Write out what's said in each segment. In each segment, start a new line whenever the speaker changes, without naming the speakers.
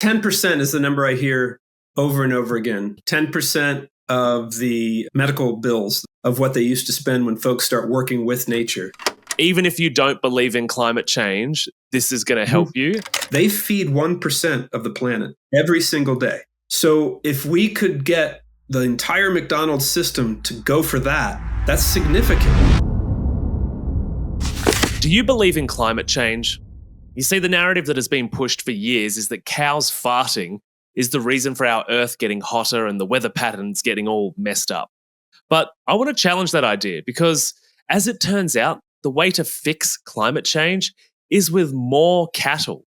10% is the number I hear over and over again. 10% of the medical bills of what they used to spend when folks start working with nature.
Even if you don't believe in climate change, this is going to help you.
They feed 1% of the planet every single day. So if we could get the entire McDonald's system to go for that, that's significant.
Do you believe in climate change? You see, the narrative that has been pushed for years is that cows farting is the reason for our Earth getting hotter and the weather patterns getting all messed up. But I want to challenge that idea because, as it turns out, the way to fix climate change is with more cattle,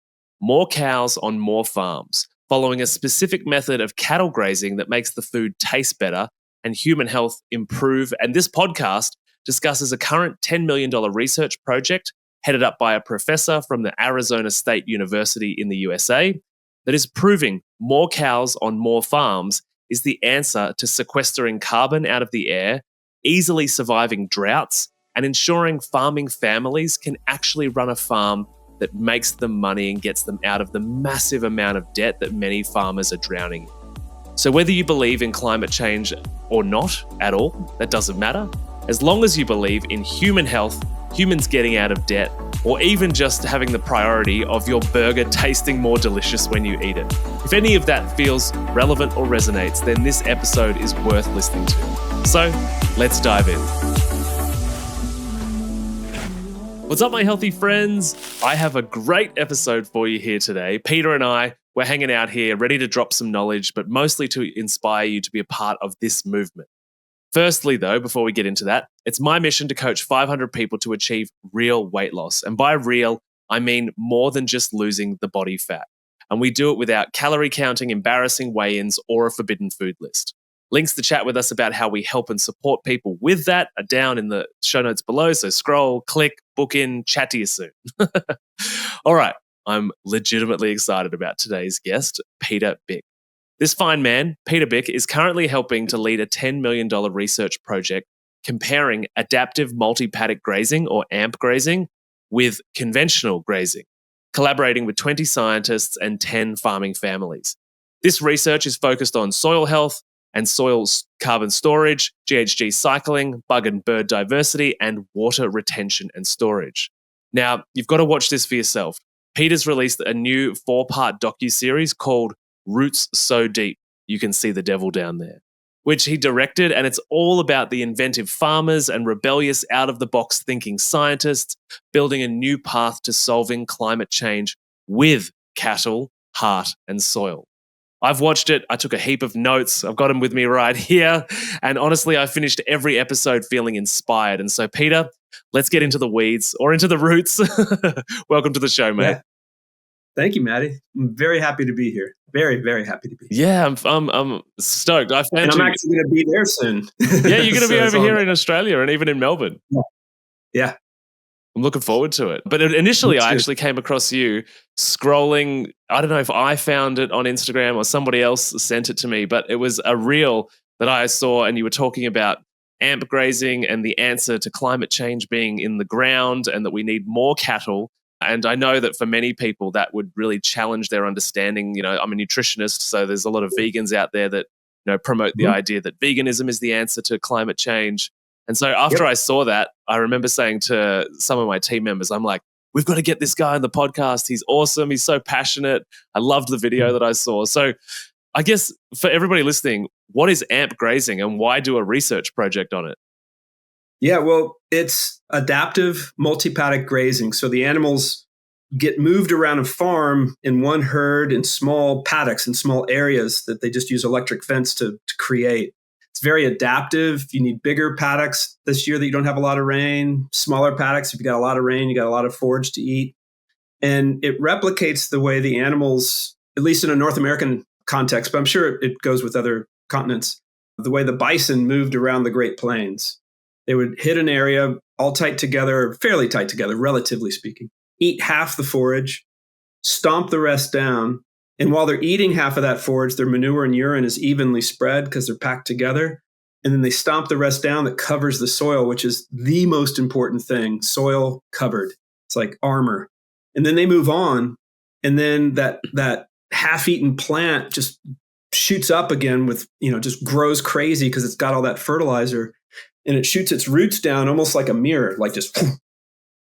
more cows on more farms, following a specific method of cattle grazing that makes the food taste better and human health improve. And this podcast discusses a current $10 million research project headed up by a professor from the Arizona State University in the USA that is proving more cows on more farms is the answer to sequestering carbon out of the air, easily surviving droughts, and ensuring farming families can actually run a farm that makes them money and gets them out of the massive amount of debt that many farmers are drowning in. So whether you believe in climate change or not at all, that doesn't matter. As long as you believe in human health, humans getting out of debt, or even just having the priority of your burger tasting more delicious when you eat it. If any of that feels relevant or resonates, then this episode is worth listening to. So let's dive in. What's up, my healthy friends? I have a great episode for you here today. Peter and I, we're hanging out here, ready to drop some knowledge, but mostly to inspire you to be a part of this movement. Firstly, though, before we get into that, it's my mission to coach 500 people to achieve real weight loss. And by real, I mean more than just losing the body fat. And we do it without calorie counting, embarrassing weigh-ins, or a forbidden food list. Links to chat with us about how we help and support people with that are down in the show notes below. So scroll, click, book in, chat to you soon. All right, I'm legitimately excited about today's guest, Peter Byck. This fine man, Peter Byck, is currently helping to lead a $10 million research project comparing adaptive multi-paddock grazing, or AMP grazing, with conventional grazing, collaborating with 20 scientists and 10 farming families. This research is focused on soil health and soil carbon storage, GHG cycling, bug and bird diversity, and water retention and storage. Now, you've got to watch this for yourself. Peter's released a new 4-part docuseries called Roots So Deep, You Can See the Devil Down There, which he directed, and it's all about the inventive farmers and rebellious out-of-the-box thinking scientists building a new path to solving climate change with cattle, heart, and soil. I've watched it. I took a heap of notes. I've got them with me right here. And honestly, I finished every episode feeling inspired. And so, Peter, let's get into the weeds or into the roots. Welcome to the show, mate.
Yeah. Thank you, Maddie. I'm very happy to be here. Very, very happy to be here.
Yeah, I'm stoked. I'm
actually going to be there soon.
Yeah, you're going to be over here in Australia and even in Melbourne.
Yeah.
I'm looking forward to it. But initially, I actually came across you scrolling. I don't know if I found it on Instagram or somebody else sent it to me, but it was a reel that I saw, and you were talking about AMP grazing and the answer to climate change being in the ground and that we need more cattle. And I know that for many people, that would really challenge their understanding. You know, I'm a nutritionist, so there's a lot of vegans out there that, you know, promote the idea that veganism is the answer to climate change. And so after I saw that, I remember saying to some of my team members, I'm like, we've got to get this guy on the podcast. He's awesome. He's so passionate. I loved the video that I saw. So I guess for everybody listening, what is AMP grazing and why do a research project on it?
Yeah, well, it's adaptive multi-paddock grazing. So the animals get moved around a farm in one herd in small paddocks in small areas that they just use electric fence to create. It's very adaptive. You need bigger paddocks this year that you don't have a lot of rain, smaller paddocks. If you got a lot of rain, you got a lot of forage to eat. And it replicates the way the animals, at least in a North American context, but I'm sure it goes with other continents, the way the bison moved around the Great Plains. They would hit an area all tight together, fairly tight together, relatively speaking, eat half the forage, stomp the rest down. And while they're eating half of that forage, their manure and urine is evenly spread because they're packed together. And then they stomp the rest down that covers the soil, which is the most important thing, soil covered. It's like armor. And then they move on. And then that half-eaten plant just shoots up again with, just grows crazy because it's got all that fertilizer, and it shoots its roots down almost like a mirror, like just,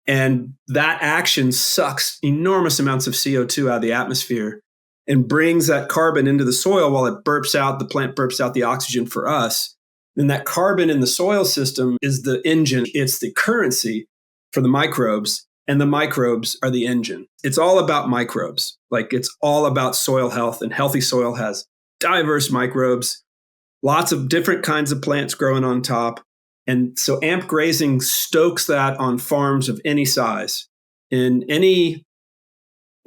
and that action sucks enormous amounts of CO2 out of the atmosphere and brings that carbon into the soil while the plant burps out the oxygen for us. And that carbon in the soil system is the engine. It's the currency for the microbes, and the microbes are the engine. It's all about microbes. Like, it's all about soil health, and healthy soil has diverse microbes, lots of different kinds of plants growing on top. And so AMP grazing stokes that on farms of any size. In any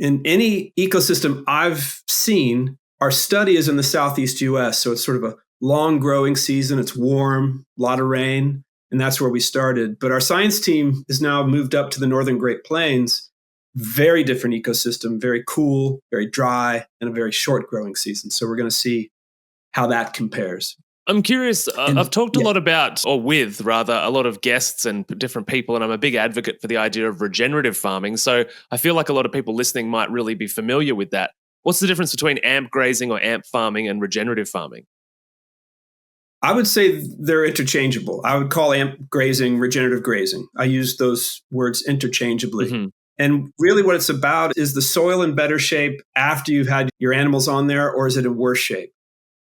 ecosystem I've seen, our study is in the Southeast US. So it's sort of a long growing season. It's warm, a lot of rain, and that's where we started. But our science team is now moved up to the Northern Great Plains. Very different ecosystem, very cool, very dry, and a very short growing season. So we're going to see how that compares.
I'm curious. I've talked a lot about, or with rather, a lot of guests and different people, and I'm a big advocate for the idea of regenerative farming. So I feel like a lot of people listening might really be familiar with that. What's the difference between AMP grazing or AMP farming and regenerative farming?
I would say they're interchangeable. I would call AMP grazing regenerative grazing. I use those words interchangeably. Mm-hmm. And really what it's about is the soil in better shape after you've had your animals on there, or is it in worse shape?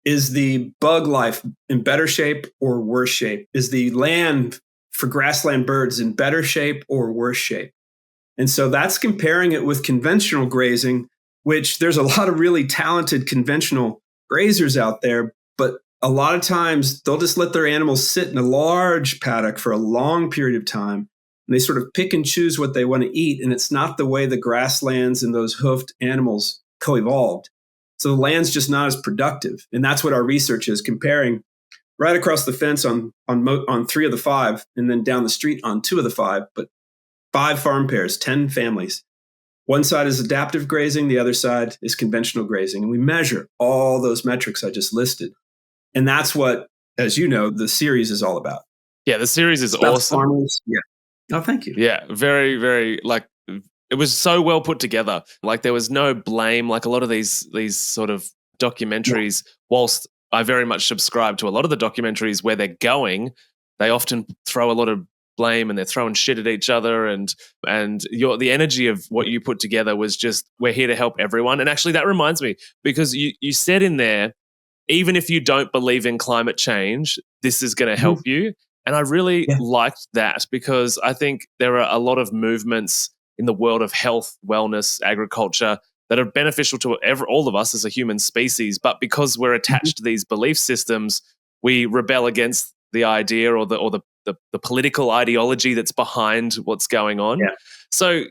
Is the bug life in better shape or worse shape? Is the land for grassland birds in better shape or worse shape? And so that's comparing it with conventional grazing, which there's a lot of really talented conventional grazers out there, but a lot of times they'll just let their animals sit in a large paddock for a long period of time. And they sort of pick and choose what they want to eat. And it's not the way the grasslands and those hoofed animals co-evolved. So the land's just not as productive. And that's what our research is, comparing right across the fence on 3 of the 5, and then down the street on 2 of the 5, but 5 farm pairs, 10 families. One side is adaptive grazing, the other side is conventional grazing. And we measure all those metrics I just listed. And that's what, as you know, the series is all about.
Yeah, the series is awesome.
Farmers. Yeah. Oh, thank you.
Yeah, very, very, it was so well put together. Like, there was no blame. Like, a lot of these sort of documentaries, whilst I very much subscribe to a lot of the documentaries where they're going, they often throw a lot of blame and they're throwing shit at each other. And the energy of what you put together was just, we're here to help everyone. And actually, that reminds me, because you said in there, even if you don't believe in climate change, this is going to help you. And I really liked that, because I think there are a lot of movements in the world of health, wellness, agriculture that are beneficial to all of us as a human species. But because we're attached to these belief systems, we rebel against the idea or the political ideology that's behind what's going on. Yeah. So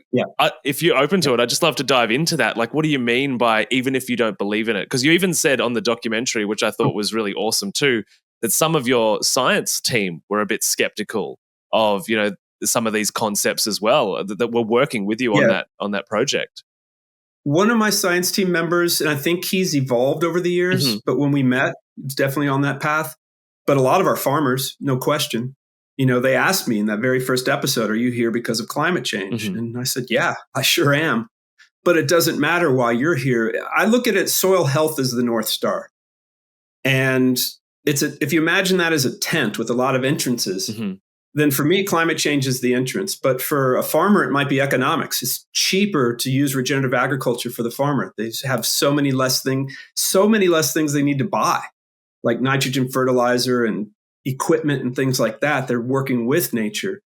if you're open to it, I'd just love to dive into that. Like, what do you mean by even if you don't believe in it? Because you even said on the documentary, which I thought was really awesome too, that some of your science team were a bit skeptical of, some of these concepts as well, that were working with you on that project.
One of my science team members, and I think he's evolved over the years, but when we met, it's definitely on that path. But a lot of our farmers, no question, they asked me in that very first episode, are you here because of climate change? And I said, yeah, I sure am. But it doesn't matter why you're here. I look at it, soil health is the North Star. And if you imagine that as a tent with a lot of entrances, then for me, climate change is the entrance. But for a farmer, it might be economics. It's cheaper to use regenerative agriculture for the farmer. They have so many less things they need to buy, like nitrogen fertilizer and equipment and things like that. They're working with nature.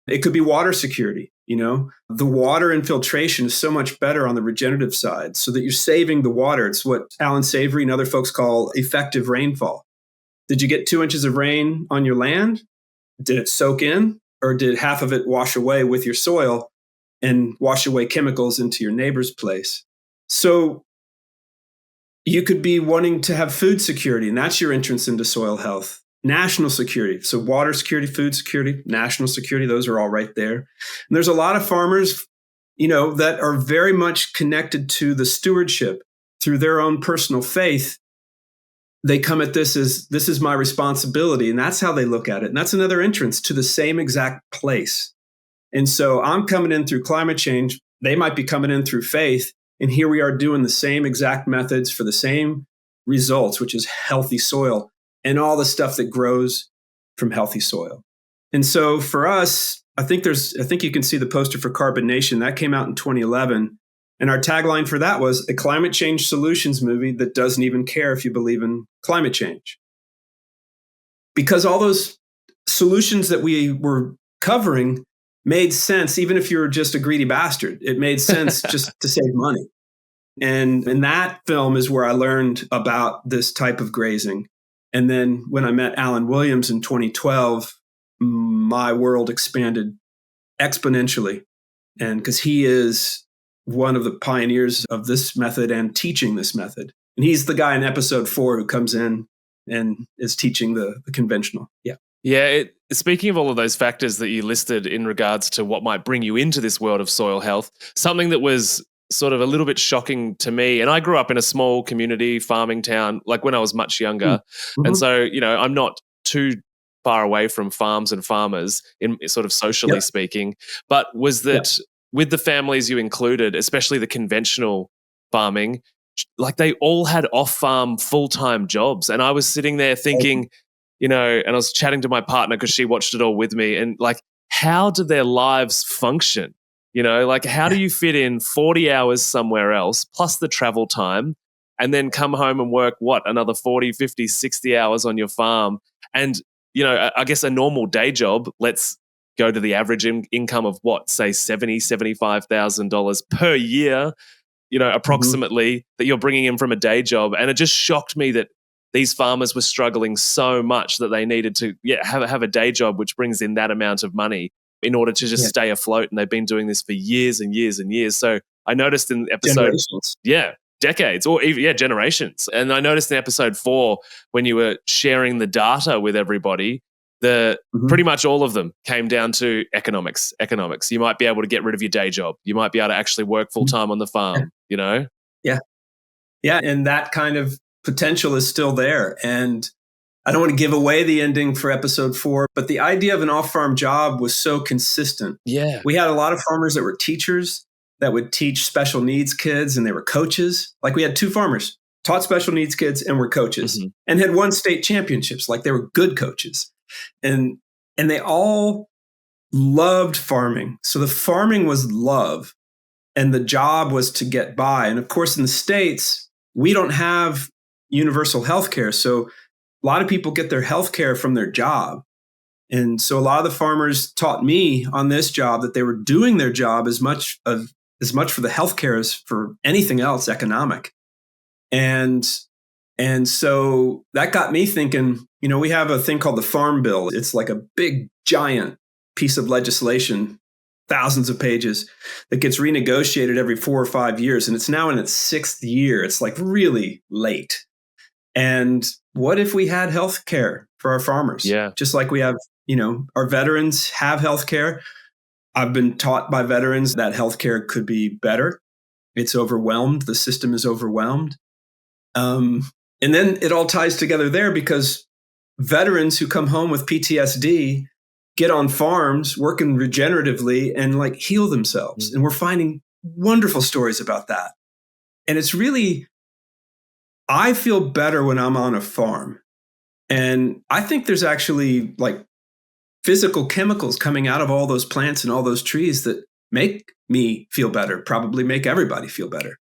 It could be water security. The water infiltration is so much better on the regenerative side, so that you're saving the water. It's what Alan Savory and other folks call effective rainfall. Did you get 2 inches of rain on your land? Did it soak in, or did half of it wash away with your soil and wash away chemicals into your neighbor's place? So you could be wanting to have food security, and that's your entrance into soil health. National security. So water security, food security, national security, those are all right there. And there's a lot of farmers, that are very much connected to the stewardship through their own personal faith. They come at this is my responsibility. And that's how they look at it. And that's another entrance to the same exact place. And so I'm coming in through climate change. They might be coming in through faith. And here we are doing the same exact methods for the same results, which is healthy soil and all the stuff that grows from healthy soil. And so for us, I think you can see the poster for Carbon Nation that came out in 2011. And our tagline for that was a climate change solutions movie that doesn't even care if you believe in climate change. Because all those solutions that we were covering made sense, even if you were just a greedy bastard. It made sense just to save money. And in that film is where I learned about this type of grazing. And then when I met Alan Williams in 2012, my world expanded exponentially. And because he is one of the pioneers of this method and teaching this method. And he's the guy in episode 4 who comes in and is teaching the conventional. Yeah.
Yeah. Speaking of all of those factors that you listed in regards to what might bring you into this world of soil health, something that was sort of a little bit shocking to me. And I grew up in a small community farming town, like when I was much younger.
Mm-hmm.
And so, I'm not too far away from farms and farmers in sort of socially speaking, but was that with the families you included, especially the conventional farming, like they all had off-farm full-time jobs. And I was sitting there thinking, and I was chatting to my partner because she watched it all with me, and like, how do their lives function? Like, how do you fit in 40 hours somewhere else plus the travel time and then come home and work, another 40, 50, 60 hours on your farm? And, I guess a normal day job, let's go to the average income of say $70,000, $75,000 per year, approximately, that you're bringing in from a day job. And it just shocked me that these farmers were struggling so much that they needed to have a day job, which brings in that amount of money in order to just stay afloat. And they've been doing this for years and years and years. So I noticed in episode, decades or even, generations. And I noticed in episode 4, when you were sharing the data with everybody, pretty much all of them came down to economics. You might be able to get rid of your day job. You might be able to actually work full time on the farm,
Yeah. Yeah. And that kind of potential is still there. And I don't want to give away the ending for episode 4, but the idea of an off-farm job was so consistent.
Yeah.
We had a lot of farmers that were teachers that would teach special needs kids, and they were coaches. Like we had 2 farmers, taught special needs kids and were coaches, and had won state championships. Like they were good coaches. And they all loved farming. So the farming was love, and the job was to get by. And of course, in the States, we don't have universal health care. So a lot of people get their health care from their job. And so a lot of the farmers taught me on this job that they were doing their job as much for the health care as for anything else economic. And so that got me thinking, we have a thing called the Farm Bill. It's like a big, giant piece of legislation, thousands of pages, that gets renegotiated every 4 or 5 years. And it's now in its 6th year. It's like really late. And what if we had health care for our farmers?
Yeah.
Just like we have, our veterans have health care. I've been taught by veterans that health care could be better. It's overwhelmed. The system is overwhelmed. And then it all ties together there, because veterans who come home with PTSD get on farms working regeneratively and like heal themselves. And we're finding wonderful stories about that. And it's really, I feel better when I'm on a farm. And I think there's actually like physical chemicals coming out of all those plants and all those trees that make me feel better, probably make everybody feel better.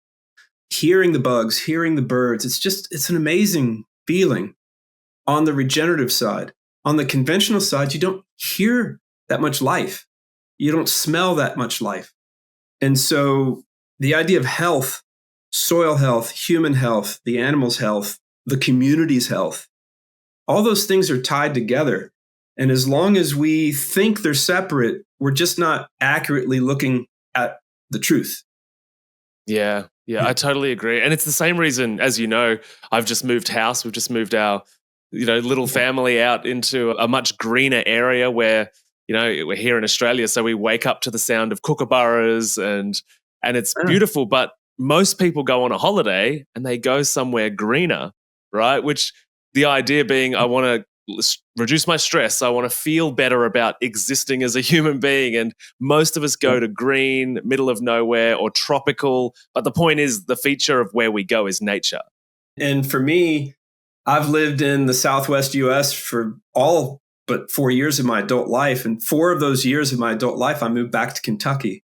Hearing the bugs, hearing the birds, it's an amazing feeling on the regenerative side. On the conventional side, you don't hear that much life. You don't smell that much life. And so the idea of health, soil health, human health, the animal's health, the community's health, all those things are tied together. And as long as we think they're separate, we're just not accurately looking at the truth.
Yeah, I totally agree. And it's the same reason, as I've just moved house. We've just moved our, little family out into a much greener area where, we're here in Australia. So we wake up to the sound of kookaburras and it's beautiful. But most people go on a holiday and they go somewhere greener, right? Which the idea being, I want to reduce my stress. I want to feel better about existing as a human being. And most of us go to green, middle of nowhere, or tropical. But the point is, the feature of where we go is nature.
And for me, I've lived in the Southwest US for all but 4 years of my adult life. And 4 of those years of my adult life, I moved back to Kentucky.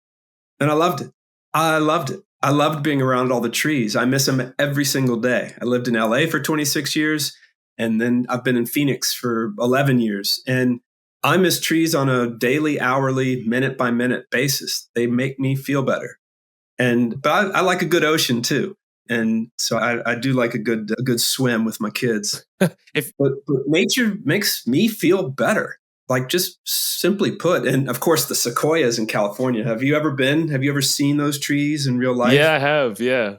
And I loved it. I loved it. I loved being around all the trees. I miss them every single day. I lived in LA for 26 years. And then I've been in Phoenix for 11 years. And I miss trees on a daily, hourly, minute by minute basis. They make me feel better. But I like a good ocean too. And so I do like a good swim with my kids. But nature makes me feel better, like just simply put. And of course, the sequoias in California. Have you ever seen those trees in real life?
Yeah, I have. Yeah.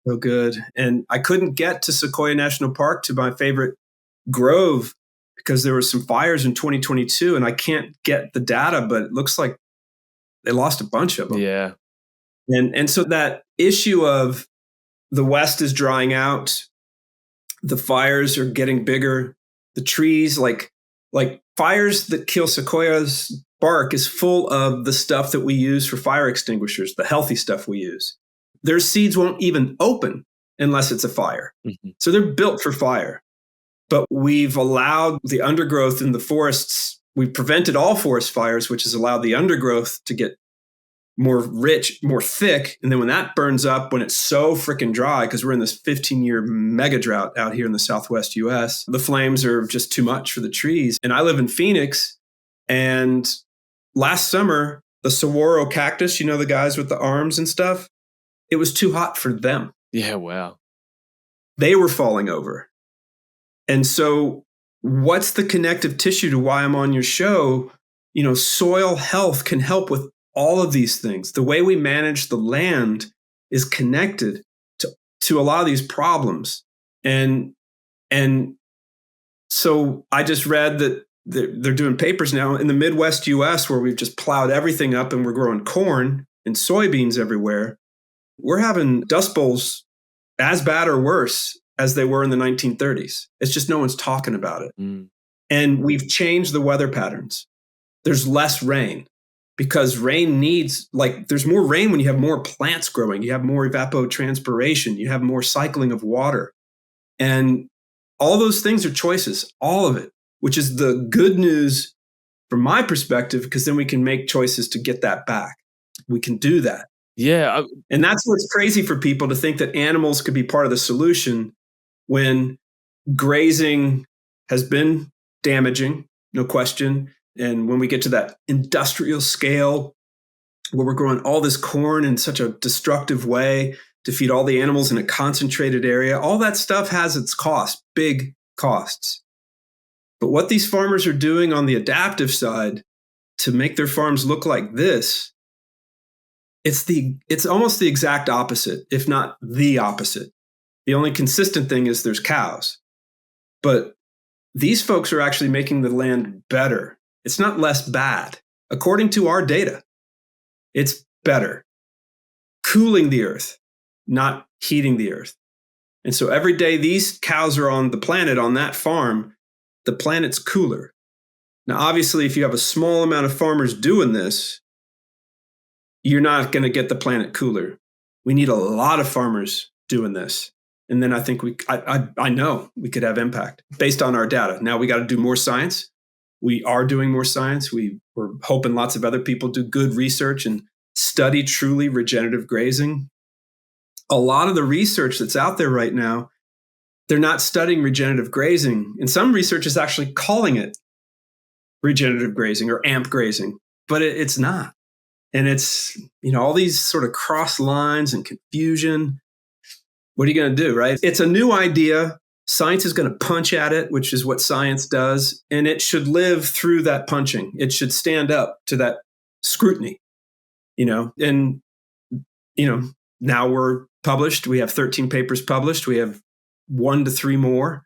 So good. And I couldn't get to Sequoia National Park, to my favorite grove, because there were some fires in 2022 and I can't get the data, but it looks like they lost a bunch of them.
Yeah.
And so that issue of the West is drying out, the fires are getting bigger, the trees, like fires that kill sequoias bark is full of the stuff that we use for fire extinguishers, the healthy stuff we use. Their seeds won't even open unless it's a fire. Mm-hmm. So they're built for fire. But we've allowed the undergrowth in the forests. We've prevented all forest fires, which has allowed the undergrowth to get more rich, more thick. And then when that burns up, when it's so freaking dry, because we're in this 15-year mega drought out here in the Southwest US, the flames are just too much for the trees. And I live in Phoenix. And last summer, the saguaro cactus, the guys with the arms and stuff, it was too hot for them.
Yeah, wow.
They were falling over. And so what's the connective tissue to why I'm on your show? Soil health can help with all of these things. The way we manage the land is connected to a lot of these problems. And so I just read that they're doing papers now in the Midwest US where we've just plowed everything up and we're growing corn and soybeans everywhere. We're having dust bowls as bad or worse as they were in the 1930s. It's just no one's talking about it. Mm. And we've changed the weather patterns. There's less rain because rain there's more rain when you have more plants growing. You have more evapotranspiration. You have more cycling of water. And all those things are choices, all of it, which is the good news from my perspective, because then we can make choices to get that back. We can do that.
Yeah.
And that's what's crazy for people to think that animals could be part of the solution when grazing has been damaging, no question. And when we get to that industrial scale where we're growing all this corn in such a destructive way to feed all the animals in a concentrated area, all that stuff has its cost, big costs. But what these farmers are doing on the adaptive side to make their farms look like this, it's almost the exact opposite, if not the opposite. The only consistent thing is there's cows. But these folks are actually making the land better. It's not less bad. According to our data, it's better. Cooling the earth, not heating the earth. And so every day these cows are on the planet, on that farm, the planet's cooler. Now, obviously, if you have a small amount of farmers doing this, you're not going to get the planet cooler. We need a lot of farmers doing this. And then I think I know we could have impact based on our data. Now we got to do more science. We are doing more science. We're hoping lots of other people do good research and study truly regenerative grazing. A lot of the research that's out there right now, they're not studying regenerative grazing. And some research is actually calling it regenerative grazing or AMP grazing, but it's not. And it's, all these sort of cross lines and confusion. What are you going to do, right? It's a new idea. Science is going to punch at it, which is what science does. And it should live through that punching. It should stand up to that scrutiny, And, now we're published. We have 13 papers published. We have 1 to 3 more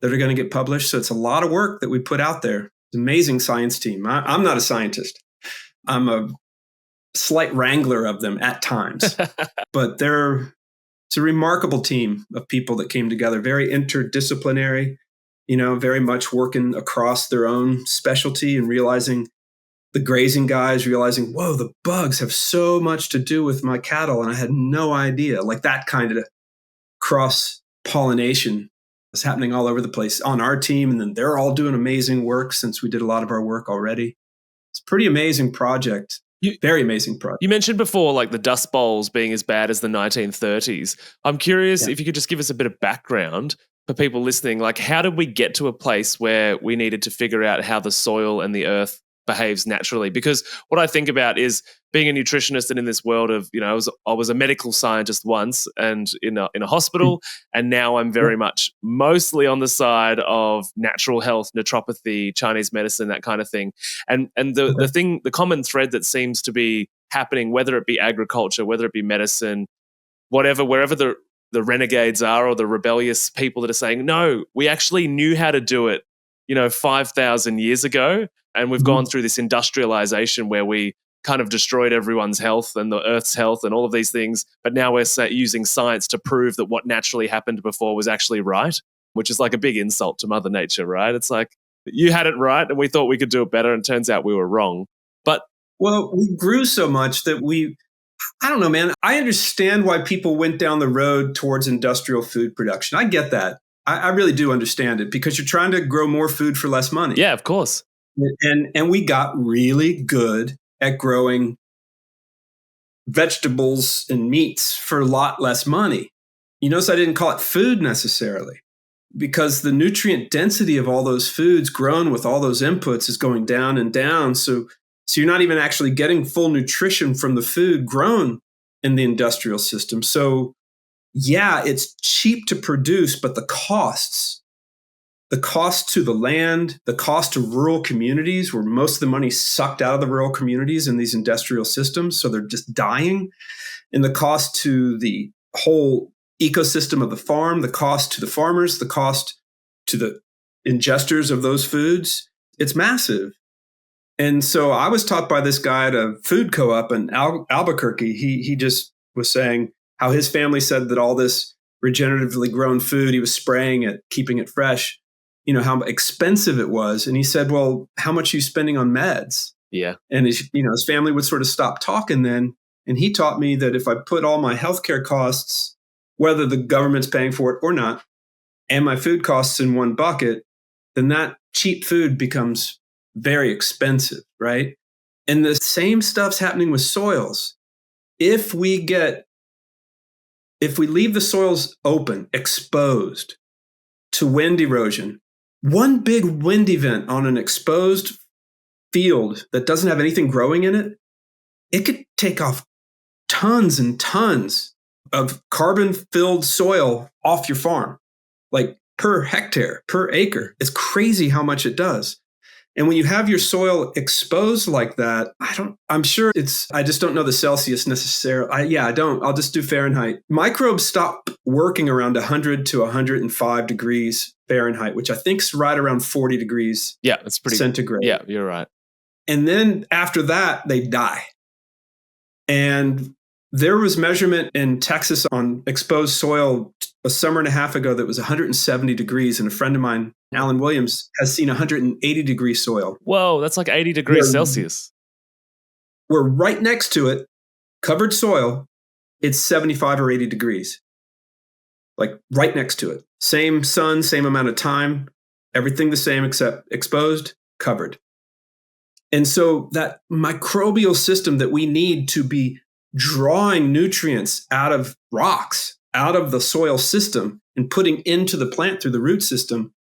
that are going to get published. So it's a lot of work that we put out there. It's an amazing science team. I'm not a scientist. I'm a slight wrangler of them at times, but it's a remarkable team of people that came together, very interdisciplinary. very much working across their own specialty and realizing the grazing guys realizing, whoa, the bugs have so much to do with my cattle. And I had no idea. Like that kind of cross pollination is happening all over the place on our team. And then they're all doing amazing work since we did a lot of our work already. It's a pretty amazing project. Very amazing project.
You mentioned before, like the Dust Bowls being as bad as the 1930s. I'm curious if you could just give us a bit of background for people listening. Like, how did we get to a place where we needed to figure out how the soil and the earth behaves naturally? Because what I think about is being a nutritionist and in this world of, I was a medical scientist once and in a hospital, and now I'm very much mostly on the side of natural health, naturopathy, Chinese medicine, that kind of thing. And the common thread that seems to be happening, whether it be agriculture, whether it be medicine, whatever, wherever the renegades are or the rebellious people that are saying, no, we actually knew how to do it, 5,000 years ago. And we've gone through this industrialization where we kind of destroyed everyone's health and the earth's health and all of these things. But now we're using science to prove that what naturally happened before was actually right, which is like a big insult to Mother Nature, right? It's like, you had it right and we thought we could do it better, and turns out we were wrong.
Well, we grew so much that I don't know, man. I understand why people went down the road towards industrial food production. I get that. I really do understand it, because you're trying to grow more food for less money.
Yeah, of course.
And we got really good at growing vegetables and meats for a lot less money. You notice I didn't call it food necessarily, because the nutrient density of all those foods grown with all those inputs is going down and down. So you're not even actually getting full nutrition from the food grown in the industrial system. So yeah, it's cheap to produce, but the cost to the land, the cost to rural communities, where most of the money is sucked out of the rural communities in these industrial systems, so they're just dying, and the cost to the whole ecosystem of the farm, the cost to the farmers, the cost to the ingesters of those foods, it's massive. And so I was taught by this guy at a food co-op in Albuquerque. He just was saying how his family said that all this regeneratively grown food, he was spraying it, keeping it fresh, how expensive it was. And he said, well, how much are you spending on meds?
Yeah.
And his family would sort of stop talking then. And he taught me that if I put all my healthcare costs, whether the government's paying for it or not, and my food costs in one bucket, then that cheap food becomes very expensive, right? And the same stuff's happening with soils. If we leave the soils open, exposed to wind erosion, one big wind event on an exposed field that doesn't have anything growing in it, it could take off tons and tons of carbon-filled soil off your farm, like per hectare, per acre. It's crazy how much it does. And when you have your soil exposed like that, I just don't know the Celsius necessarily. I'll just do Fahrenheit. Microbes stop working around 100 to 105 degrees Fahrenheit, which I think is right around 40 degrees
that's pretty
centigrade.
Yeah, you're right.
And then after that, they die. And there was measurement in Texas on exposed soil a summer and a half ago that was 170 degrees. And a friend of mine, Alan Williams, has seen 180 degree soil.
Whoa, that's like 80 degrees Celsius.
We're right next to it, covered soil. It's 75 or 80 degrees. Like right next to it. Same sun, same amount of time, everything the same except exposed, covered. And so that microbial system that we need to be drawing nutrients out of rocks, out of the soil system, and putting into the plant through the root system,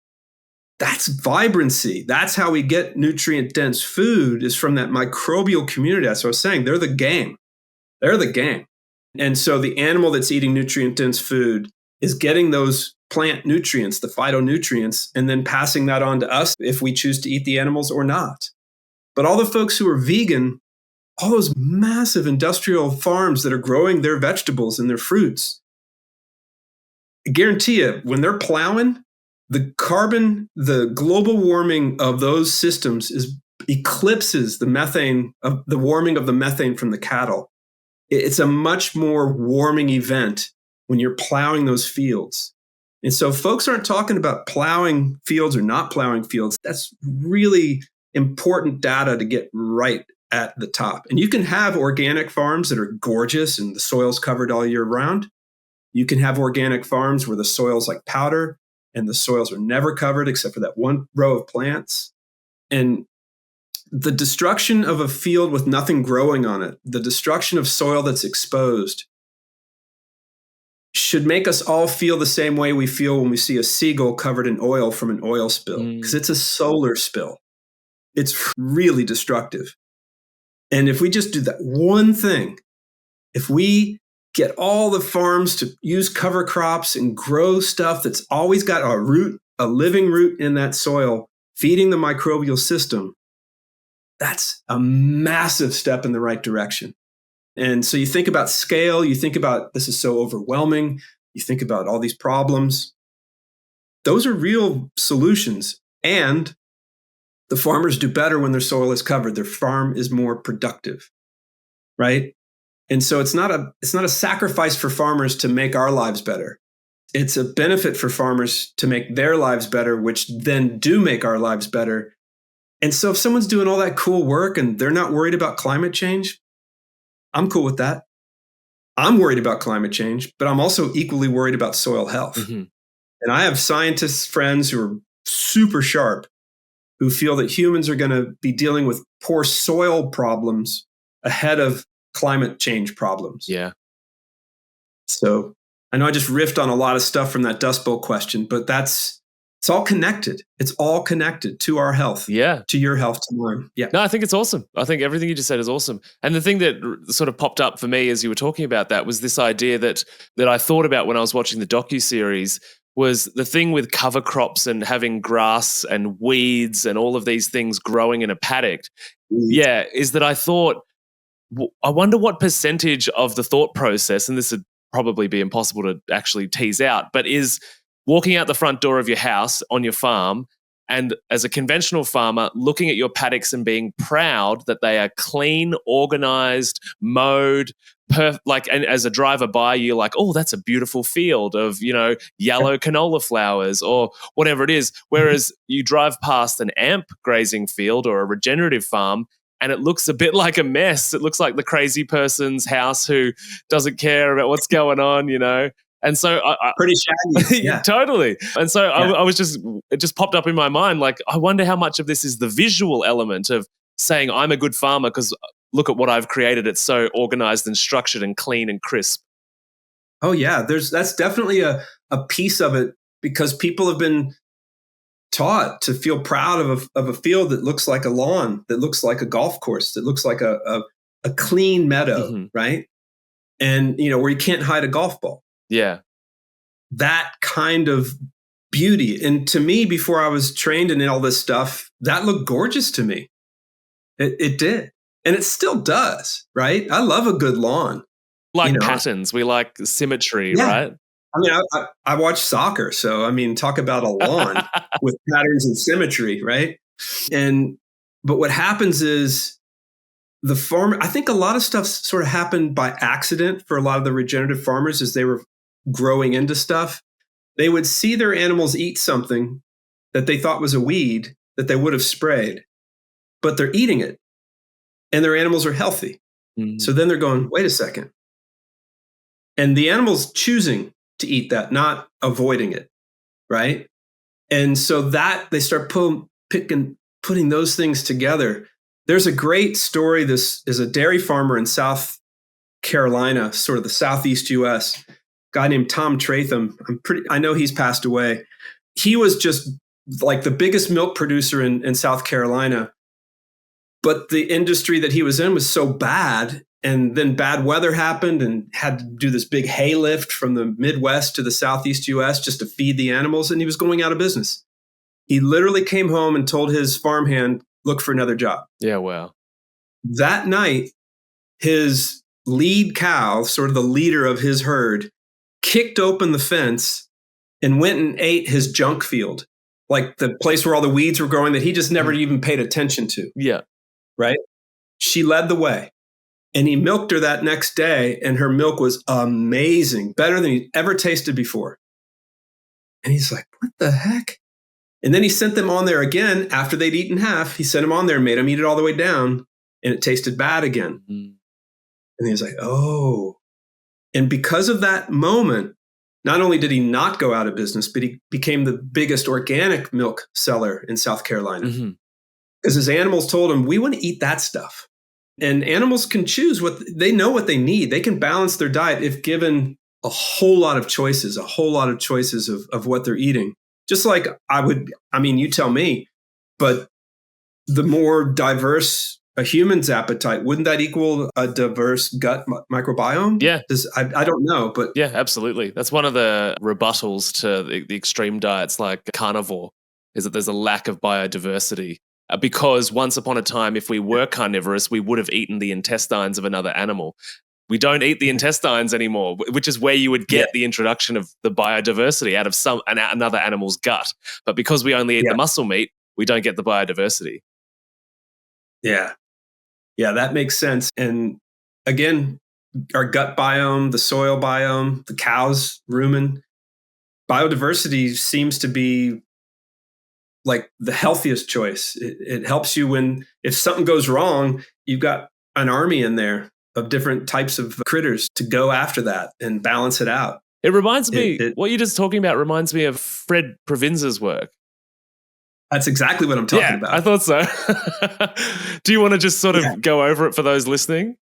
that's vibrancy. That's how we get nutrient-dense food, is from that microbial community. That's what I was saying. They're the gang. They're the gang. And so the animal that's eating nutrient-dense food is getting those plant nutrients, the phytonutrients, and then passing that on to us if we choose to eat the animals or not. But all the folks who are vegan, all those massive industrial farms that are growing their vegetables and their fruits, I guarantee you, when they're plowing, the global warming of those systems eclipses the methane, of the warming of the methane from the cattle. It's a much more warming event when you're plowing those fields. And so folks aren't talking about plowing fields or not plowing fields. That's really important data to get right at the top. And you can have organic farms that are gorgeous and the soil's covered all year round. You can have organic farms where the soil's like powder and the soils are never covered except for that one row of plants. And the destruction of a field with nothing growing on it, the destruction of soil that's exposed, should make us all feel the same way we feel when we see a seagull covered in oil from an oil spill, because it's a solar spill. It's really destructive. And if we just do that one thing, if we get all the farms to use cover crops and grow stuff that's always got a root, a living root in that soil, feeding the microbial system, that's a massive step in the right direction. And so you think about scale, you think about this is so overwhelming, you think about all these problems. Those are real solutions. And the farmers do better when their soil is covered. Their farm is more productive, right? And so it's not a sacrifice for farmers to make our lives better. It's a benefit for farmers to make their lives better, which then do make our lives better. And so if someone's doing all that cool work and they're not worried about climate change, I'm cool with that. I'm worried about climate change, but I'm also equally worried about soil health. Mm-hmm. And I have scientists, friends who are super sharp, who feel that humans are going to be dealing with poor soil problems ahead of climate change problems.
Yeah.
So I know I just riffed on a lot of stuff from that Dust Bowl question, but it's all connected. It's all connected to our health.
Yeah.
To your health, to mine. Yeah.
No, I think it's awesome. I think everything you just said is awesome. And the thing that sort of popped up for me as you were talking about that was this idea that I thought about when I was watching the Docuseries was the thing with cover crops and having grass and weeds and all of these things growing in a paddock. Yeah, is that I thought, I wonder what percentage of the thought process, and this would probably be impossible to actually tease out, but is walking out the front door of your house on your farm and as a conventional farmer, looking at your paddocks and being proud that they are clean, organized, mowed, and as a driver by, you're like, oh, that's a beautiful field of, yellow canola flowers or whatever it is. Whereas you drive past an AMP grazing field or a regenerative farm and it looks a bit like a mess. It looks like the crazy person's house who doesn't care about what's going on, And so
pretty shaggy. Yeah.
Totally. And so I was it just popped up in my mind, like, I wonder how much of this is the visual element of saying I'm a good farmer because look at what I've created. It's so organized and structured and clean and crisp.
Oh yeah. That's definitely a piece of it because people have been taught to feel proud of a field that looks like a lawn, that looks like a golf course, that looks like a clean meadow, mm-hmm. right? And, where you can't hide a golf ball.
Yeah.
That kind of beauty. And to me, before I was trained in all this stuff, that looked gorgeous to me. It did. And it still does, right? I love a good lawn.
Like patterns. We like symmetry, right?
I mean, I watch soccer. So, I mean, talk about a lawn with patterns and symmetry, right? But what happens is the farmer, I think a lot of stuff sort of happened by accident for a lot of the regenerative farmers as they were growing into stuff. They would see their animals eat something that they thought was a weed that they would have sprayed, but they're eating it and their animals are healthy. Mm-hmm. So then they're going, wait a second. And the animal's choosing to eat that, not avoiding it, right? And so that they start putting those things together. There's a great story. This is a dairy farmer in South Carolina, sort of the Southeast US, a guy named Tom Tratham. I know he's passed away. He was just like the biggest milk producer in South Carolina, but the industry that he was in was so bad. And then bad weather happened and had to do this big hay lift from the Midwest to the Southeast US just to feed the animals. And he was going out of business. He literally came home and told his farmhand, look for another job.
Yeah, wow.
That night, his lead cow, sort of the leader of his herd, kicked open the fence and went and ate his junk field, like the place where all the weeds were growing that he just never even paid attention to.
Yeah.
Right? She led the way. And he milked her that next day, and her milk was amazing, better than he'd ever tasted before. And he's like, what the heck? And then he sent them on there again after they'd eaten half. He sent them on there and made them eat it all the way down. And it tasted bad again.
Mm-hmm.
And he was like, oh. And because of that moment, not only did he not go out of business, but he became the biggest organic milk seller in South Carolina.
Mm-hmm.
Because his animals told him, we want to eat that stuff. And animals can choose they know what they need. They can balance their diet if given a whole lot of choices of what they're eating. Just like you tell me, but the more diverse a human's appetite, wouldn't that equal a diverse gut microbiome?
Yeah.
I don't know, but
yeah, absolutely. That's one of the rebuttals to the extreme diets like carnivore, is that there's a lack of biodiversity. Because once upon a time, if we were carnivorous, we would have eaten the intestines of another animal. We don't eat the intestines anymore, which is where you would get the introduction of the biodiversity out of another animal's gut. But because we only eat the muscle meat, we don't get the biodiversity.
Yeah. Yeah, that makes sense. And again, our gut biome, the soil biome, the cows, rumen, biodiversity seems to be like the healthiest choice. It helps you if something goes wrong, you've got an army in there of different types of critters to go after that and balance it out.
It reminds me, what you're just talking about reminds me of Fred Provenza's work.
That's exactly what I'm talking about.
I thought so. Do you want to just sort of go over it for those listening?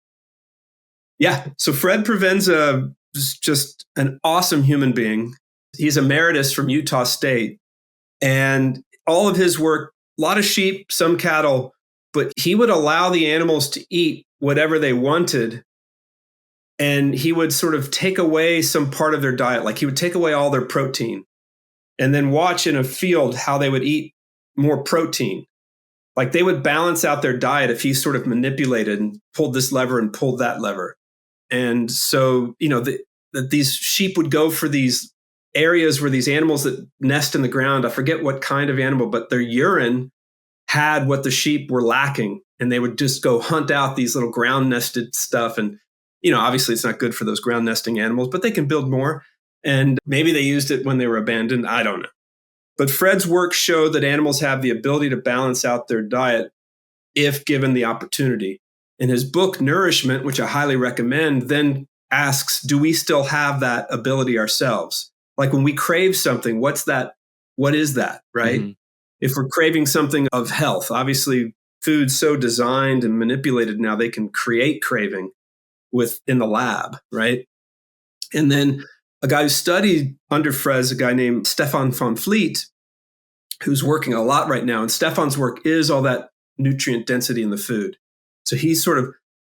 Yeah. So Fred Provenza is just an awesome human being. He's emeritus from Utah State. And all of his work, a lot of sheep, some cattle, but he would allow the animals to eat whatever they wanted. And he would sort of take away some part of their diet. Like he would take away all their protein and then watch in a field how they would eat more protein. Like they would balance out their diet if he sort of manipulated and pulled this lever and pulled that lever. And so, that these sheep would go for these areas where these animals that nest in the ground, I forget what kind of animal, but their urine had what the sheep were lacking. And they would just go hunt out these little ground nested stuff. And, obviously it's not good for those ground nesting animals, but they can build more. And maybe they used it when they were abandoned. I don't know. But Fred's work showed that animals have the ability to balance out their diet if given the opportunity. And his book, Nourishment, which I highly recommend, then asks, do we still have that ability ourselves? Like when we crave something, what is that, right? Mm-hmm. If we're craving something of health, obviously food's so designed and manipulated now, they can create craving in the lab, right? And then a guy who studied under Fred's, a guy named Stefan von Fleet, who's working a lot right now. And Stefan's work is all that nutrient density in the food. So he's sort of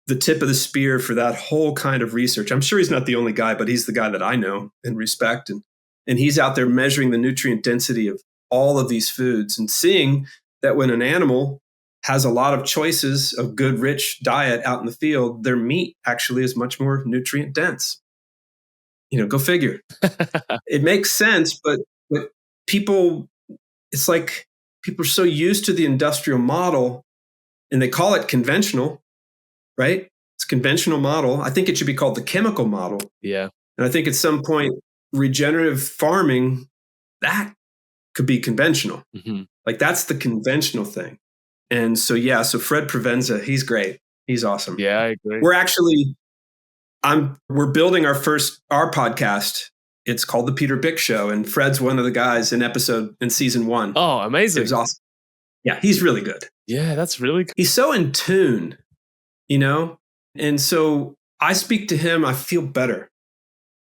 the tip of the spear for that whole kind of research. I'm sure he's not the only guy, but he's the guy that I know and respect. And he's out there measuring the nutrient density of all of these foods and seeing that when an animal has a lot of choices of good, rich diet out in the field, their meat actually is much more nutrient dense. Go figure. It makes sense, but people, it's like people are so used to the industrial model and they call it conventional, right? It's a conventional model. I think it should be called the chemical model.
Yeah.
And I think at some point, regenerative farming, that could be conventional. Mm-hmm. Like that's the conventional thing. And so, so Fred Provenza, he's great. He's awesome.
Yeah, I agree.
We're building our podcast. It's called the Peter Byck Show. And Fred's one of the guys in season 1.
Oh, amazing.
It was awesome. Yeah, he's really good.
Yeah, that's really cool.
He's so in tune, And so I speak to him, I feel better.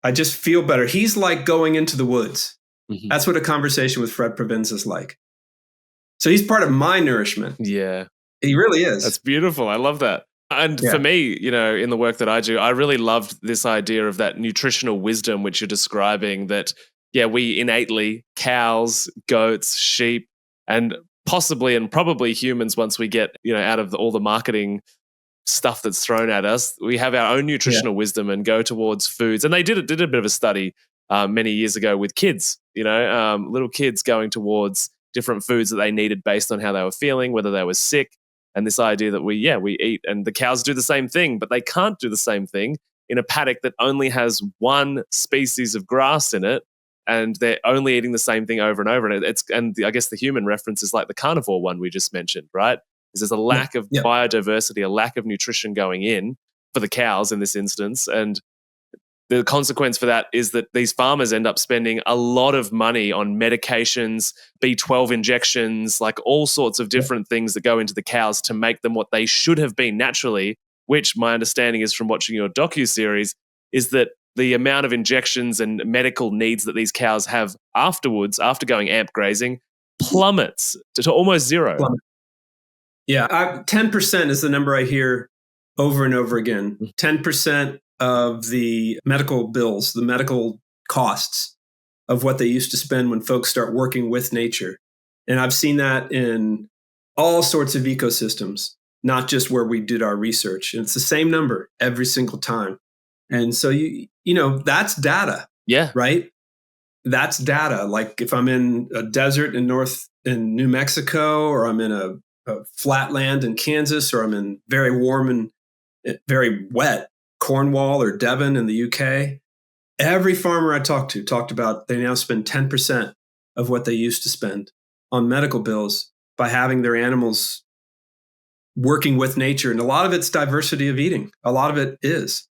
I just feel better. He's like going into the woods. Mm-hmm. That's what a conversation with Fred Provenza is like. So he's part of my nourishment.
Yeah.
He really is.
That's beautiful. I love that. And for me, in the work that I do, I really loved this idea of that nutritional wisdom, which you're describing, that, we innately, cows, goats, sheep, and possibly and probably humans, once we get, out of all the marketing stuff that's thrown at us, we have our own nutritional wisdom and go towards foods. And they did a bit of a study many years ago with kids, little kids going towards different foods that they needed based on how they were feeling, whether they were sick. And this idea that we eat, and the cows do the same thing, but they can't do the same thing in a paddock that only has one species of grass in it and they're only eating the same thing over and over. And I guess the human reference is like the carnivore one we just mentioned, right? Because there's a lack of biodiversity, a lack of nutrition going in for the cows in this instance. And the consequence for that is that these farmers end up spending a lot of money on medications, B12 injections, like all sorts of different things that go into the cows to make them what they should have been naturally, which my understanding is from watching your docuseries is that the amount of injections and medical needs that these cows have afterwards, after going AMP grazing, plummets to almost zero.
Yeah, 10% is the number I hear over and over again. 10% of the medical bills, the medical costs of what they used to spend when folks start working with nature. And I've seen that in all sorts of ecosystems, not just where we did our research. And it's the same number every single time. And so, you know, that's data.
Yeah.
Right? That's data. Like if I'm in a desert in New Mexico, or I'm in a flat land in Kansas, or I'm in very warm and very wet Cornwall or Devon in the UK, every farmer I talked about they now spend 10% of what they used to spend on medical bills by having their animals working with nature. And a lot of it's diversity of eating. A lot of it is.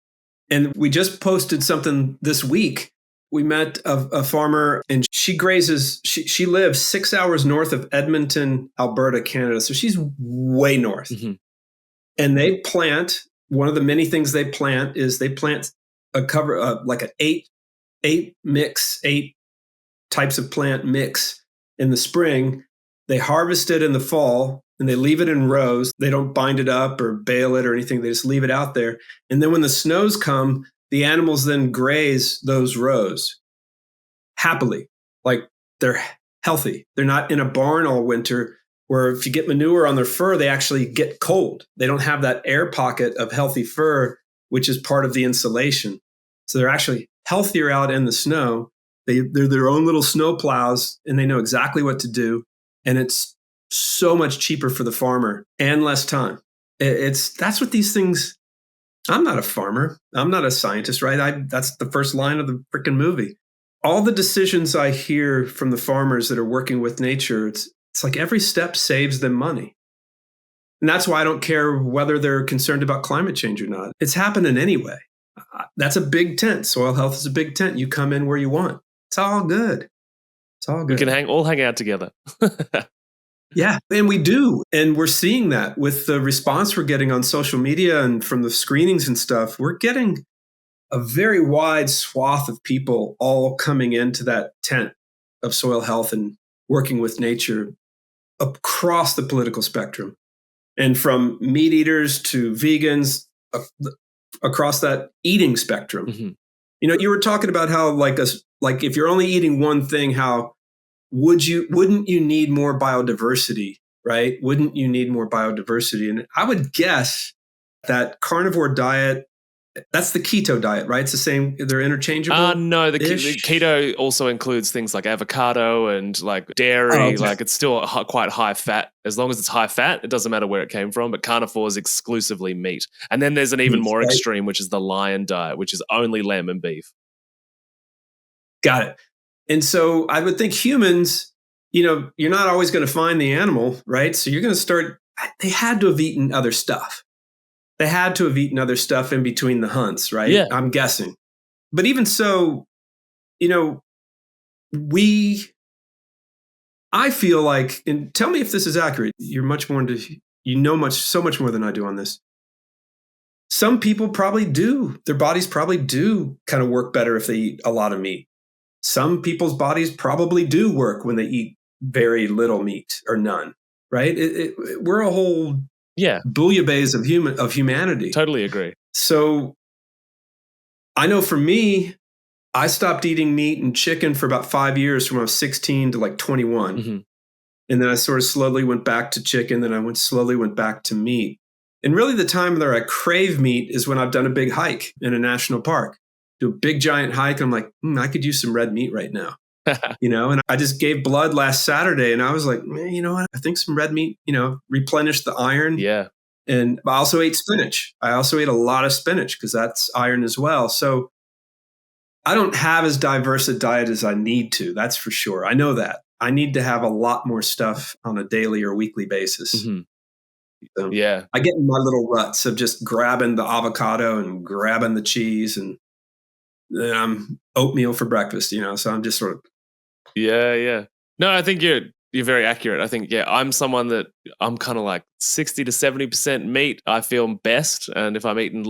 And we just posted something this week. We met a farmer, and she grazes, she lives 6 hours north of Edmonton, Alberta, Canada. So she's way north. Mm-hmm. And they plant, one of the many things they plant is they plant like an eight types of plant mix in the spring. They harvest it in the fall, and they leave it in rows. They don't bind it up or bale it or anything. They just leave it out there. And then when the snows come, the animals then graze those rows happily, like they're healthy. They're not in a barn all winter where if you get manure on their fur, they actually get cold. They don't have that air pocket of healthy fur, which is part of the insulation. So they're actually healthier out in the snow. They're their own little snow plows, and they know exactly what to do. And it's so much cheaper for the farmer and less time. That's what these things. I'm not a farmer. I'm not a scientist, right? That's the first line of the freaking movie. All the decisions I hear from the farmers that are working with nature, it's like every step saves them money. And that's why I don't care whether they're concerned about climate change or not. It's happening anyway. That's a big tent. Soil health is a big tent. You come in where you want. It's all good. It's all good.
We can all hang out together.
Yeah, and we do. And we're seeing that with the response we're getting on social media and from the screenings and stuff. We're getting a very wide swath of people all coming into that tent of soil health and working with nature across the political spectrum. And from meat eaters to vegans, across that eating spectrum. Mm-hmm. You know, you were talking about how like if you're only eating one thing, how wouldn't you need more biodiversity, right? Wouldn't you need more biodiversity? And I would guess that carnivore diet, that's the keto diet, right? It's the same, they're interchangeable?
No, the keto also includes things like avocado and like dairy. Oh, okay. Like it's still quite high fat. As long as it's high fat, it doesn't matter where it came from, but carnivore is exclusively meat. And then there's an even more extreme, which is the lion diet, which is only lamb and beef.
Got it. And so I would think humans, you know, you're not always going to find the animal, right? So you're going to start, they had to have eaten other stuff. They had to have eaten other stuff in between the hunts, right? Yeah. I'm guessing. But even so, you know, I feel like, and tell me if this is accurate. You're much more into, so much more than I do on this. Some people probably do. Their bodies probably do kind of work better if they eat a lot of meat. Some people's bodies probably do work when they eat very little meat or none, right? We're a whole bouillabaisse of humanity.
Totally agree.
So I know for me, I stopped eating meat and chicken for about 5 years from I was 16 to like 21. Mm-hmm. And then I sort of slowly went back to chicken. Then I slowly went back to meat. And really the time that I crave meat is when I've done a big hike in a national park. Do a big giant hike. And I'm like, I could use some red meat right now, you know? And I just gave blood last Saturday and I was like, man, you know what? I think some red meat, you know, replenished the iron.
Yeah.
And I also ate spinach. I also ate a lot of spinach because that's iron as well. So I don't have as diverse a diet as I need to. That's for sure. I know that. I need to have a lot more stuff on a daily or weekly basis.
Mhm.
So
Yeah.
I get in my little ruts of just grabbing the avocado and grabbing the cheese and oatmeal for breakfast, So I'm just sort of
Yeah, yeah. No, I think you're very accurate. I think I'm someone that I'm kind of like 60 to 70% meat. I feel best, and if I'm eating,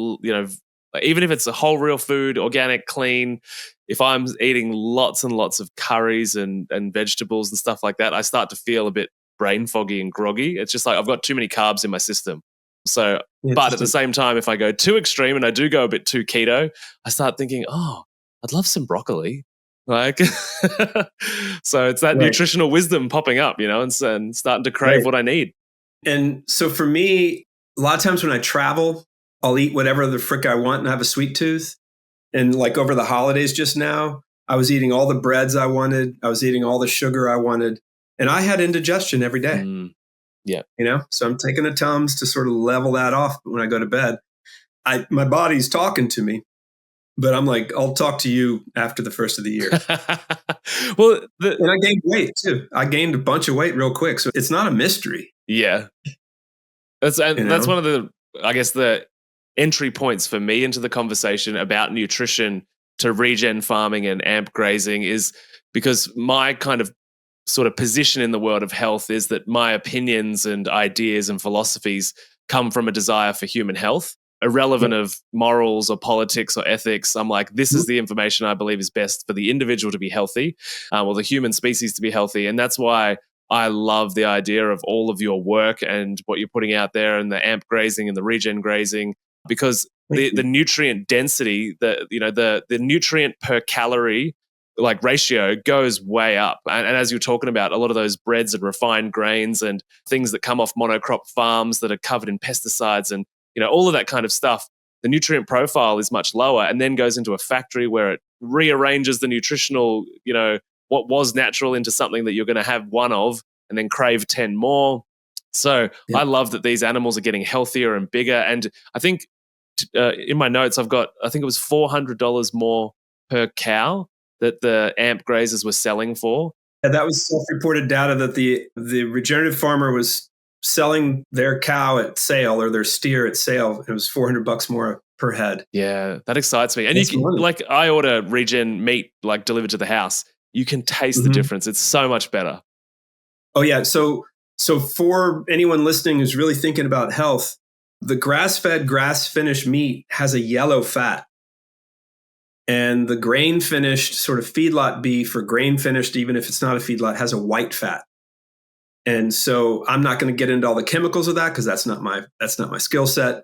like, even if it's a whole real food, organic, clean, if I'm eating lots and lots of curries and vegetables and stuff like that, I start to feel a bit brain foggy and groggy. It's just like I've got too many carbs in my system. So, but at the
interesting.
same time, if I go too extreme and I do go a bit too keto, I start thinking, oh, I'd love some broccoli. Like, so it's that
Right,
nutritional wisdom popping up, and starting to crave
right.
what I need.
And so for me, a lot of times when I travel, I'll eat whatever the frick I want and I have a sweet tooth. And like over the holidays just now, I was eating all the breads I wanted. I was eating all the sugar I wanted. And I had indigestion every day,
Mm, yeah.
So I'm taking a Tums to sort of level that off when I go to bed. My body's talking to me, but I'm like, I'll talk to you after the first of the year.
Well,
And I gained weight too. I gained a bunch of weight real quick. So it's not a mystery,
yeah, that's one of the, I guess, the entry points for me into the conversation about nutrition to regen farming and amp grazing is because my kind of sort of position in the world of health is that my opinions and ideas and philosophies come from a desire for human health, irrelevant of morals or politics or ethics. I'm like, this is the information I believe is best for the individual to be healthy, or the human species to be healthy. And that's why I love the idea of all of your work and what you're putting out there and the amp grazing and the regen grazing, because the nutrient density, the nutrient per calorie like ratio goes way up. And as you're talking about, a lot of those breads and refined grains and things that come off monocrop farms that are covered in pesticides and all of that kind of stuff, the nutrient profile is much lower, and then goes into a factory where it rearranges the nutritional, what was natural into something that you're going to have one of and then crave 10 more. So I love that these animals are getting healthier and bigger. And I think in my notes, I think it was $400 more per cow that the amp grazers were selling for.
And that was self-reported data that the regenerative farmer was selling their cow at sale or their steer at sale. It was $400 more per head.
Yeah, that excites me. And
That's money.
like, I order regen meat like delivered to the house. You can taste the difference. It's so much better.
Oh yeah. So for anyone listening who's really thinking about health, the grass-fed, grass-finished meat has a yellow fat. And the grain-finished sort of feedlot beef or grain-finished, even if it's not a feedlot, has a white fat. And so I'm not going to get into all the chemicals of that because that's not my skill set.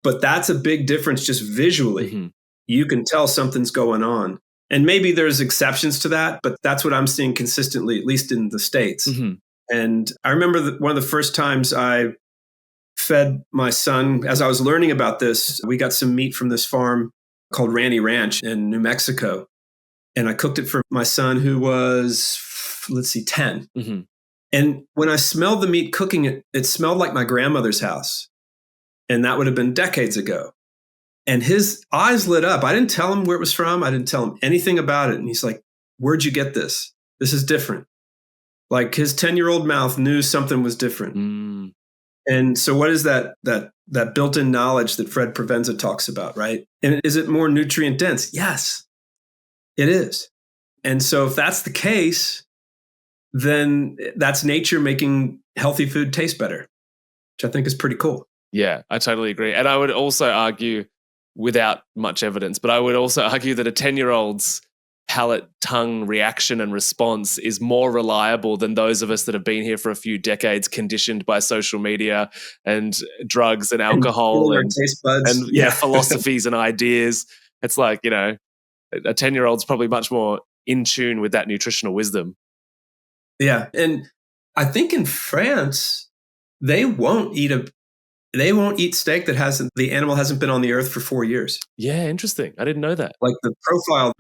But that's a big difference just visually.
Mm-hmm.
You can tell something's going on. And maybe there's exceptions to that, but that's what I'm seeing consistently, at least in the States.
Mm-hmm.
And I remember one of the first times I fed my son, as I was learning about this, we got some meat from this farm called Randy Ranch in New Mexico. And I cooked it for my son who was, 10.
Mm-hmm.
And when I smelled the meat cooking it, it smelled like my grandmother's house. And that would have been decades ago. And his eyes lit up. I didn't tell him where it was from. I didn't tell him anything about it. And he's like, "Where'd you get this? This is different." Like his 10-year-old mouth knew something was different.
Mm.
And so what is that built-in knowledge that Fred Provenza talks about, right? And is it more nutrient dense? Yes, it is. And so if that's the case, then that's nature making healthy food taste better, which I think is pretty cool.
Yeah, I totally agree. And I would also argue, without much evidence, but I would also argue that a 10-year-old's palate tongue reaction and response is more reliable than those of us that have been here for a few decades, conditioned by social media and drugs and alcohol and
taste buds.
philosophies and ideas. It's like, a 10-year-old's probably much more in tune with that nutritional wisdom.
Yeah. And I think in France, they won't eat steak that the animal hasn't been on the earth for 4 years.
Yeah, interesting. I didn't know that.
Like the profile,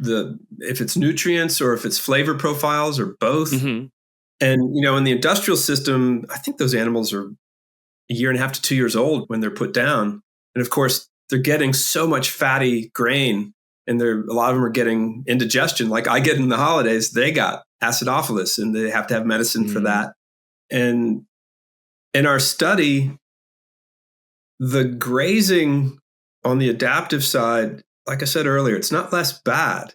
if it's nutrients or if it's flavor profiles or both.
Mm-hmm.
And, in the industrial system, I think those animals are a year and a half to 2 years old when they're put down. And of course, they're getting so much fatty grain And a lot of them are getting indigestion. Like I get in the holidays, they got acidophilus and they have to have medicine for that. And in our study, the grazing on the adaptive side, like I said earlier, it's not less bad.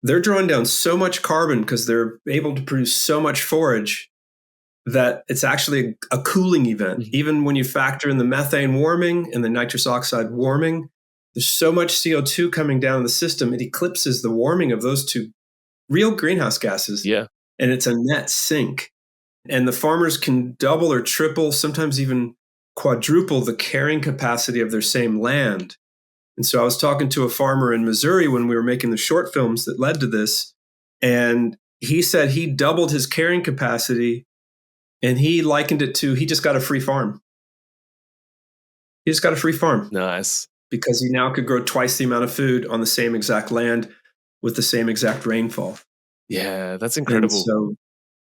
They're drawing down so much carbon because they're able to produce so much forage that it's actually a cooling event. Even when you factor in the methane warming and the nitrous oxide warming, there's so much CO2 coming down the system, it eclipses the warming of those two real greenhouse gases.
Yeah.
And it's a net sink. And the farmers can double or triple, sometimes even quadruple the carrying capacity of their same land. And so I was talking to a farmer in Missouri when we were making the short films that led to this. And he said he doubled his carrying capacity and he likened it to, he just got a free farm. He just got a free farm.
Nice.
Because he now could grow twice the amount of food on the same exact land with the same exact rainfall.
Yeah, that's incredible.
And so,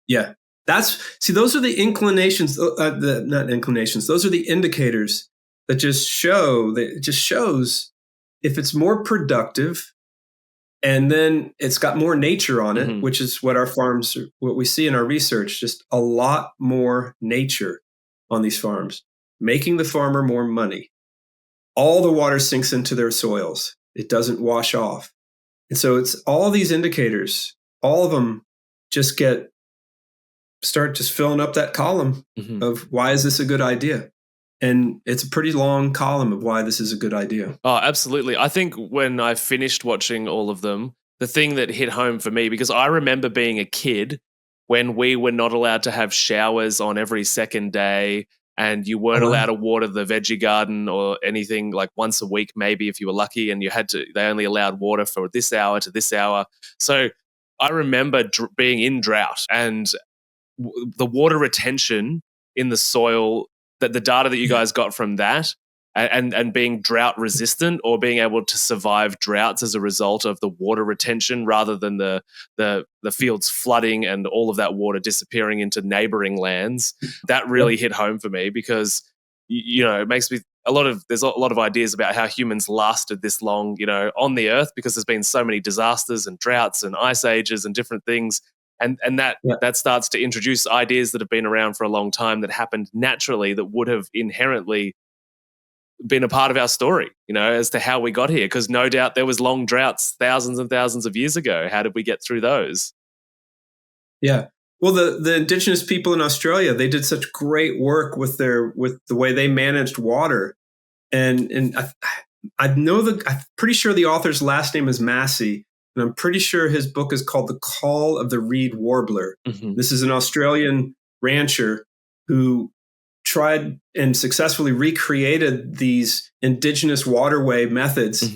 yeah, those are the inclinations, not inclinations, those are the indicators that just shows if it's more productive and then it's got more nature on it, which is what what we see in our research, just a lot more nature on these farms, making the farmer more money. All the water sinks into their soils. It doesn't wash off. And so it's all these indicators, all of them just start just filling up that column of why is this a good idea? And it's a pretty long column of why this is a good idea.
Oh, absolutely. I think when I finished watching all of them, the thing that hit home for me, because I remember being a kid when we were not allowed to have showers on every second day, and you weren't allowed to water the veggie garden or anything, like once a week, maybe if you were lucky, and they only allowed water for this hour to this hour. So I remember being in drought and the water retention in the soil, that the data that you guys got from that, and being drought resistant or being able to survive droughts as a result of the water retention rather than the fields flooding and all of that water disappearing into neighboring lands, that really hit home for me, because it makes me there's a lot of ideas about how humans lasted this long, on the earth, because there's been so many disasters and droughts and ice ages and different things. And that starts to introduce ideas that have been around for a long time that happened naturally, that would have inherently been a part of our story, as to how we got here. Because no doubt there was long droughts thousands and thousands of years ago. How did we get through those? Yeah.
Well, the indigenous people in Australia, they did such great work with the way they managed water. And I'm pretty sure the author's last name is Massey. And I'm pretty sure his book is called The Call of the Reed Warbler. This is an Australian rancher who tried and successfully recreated these indigenous waterway methods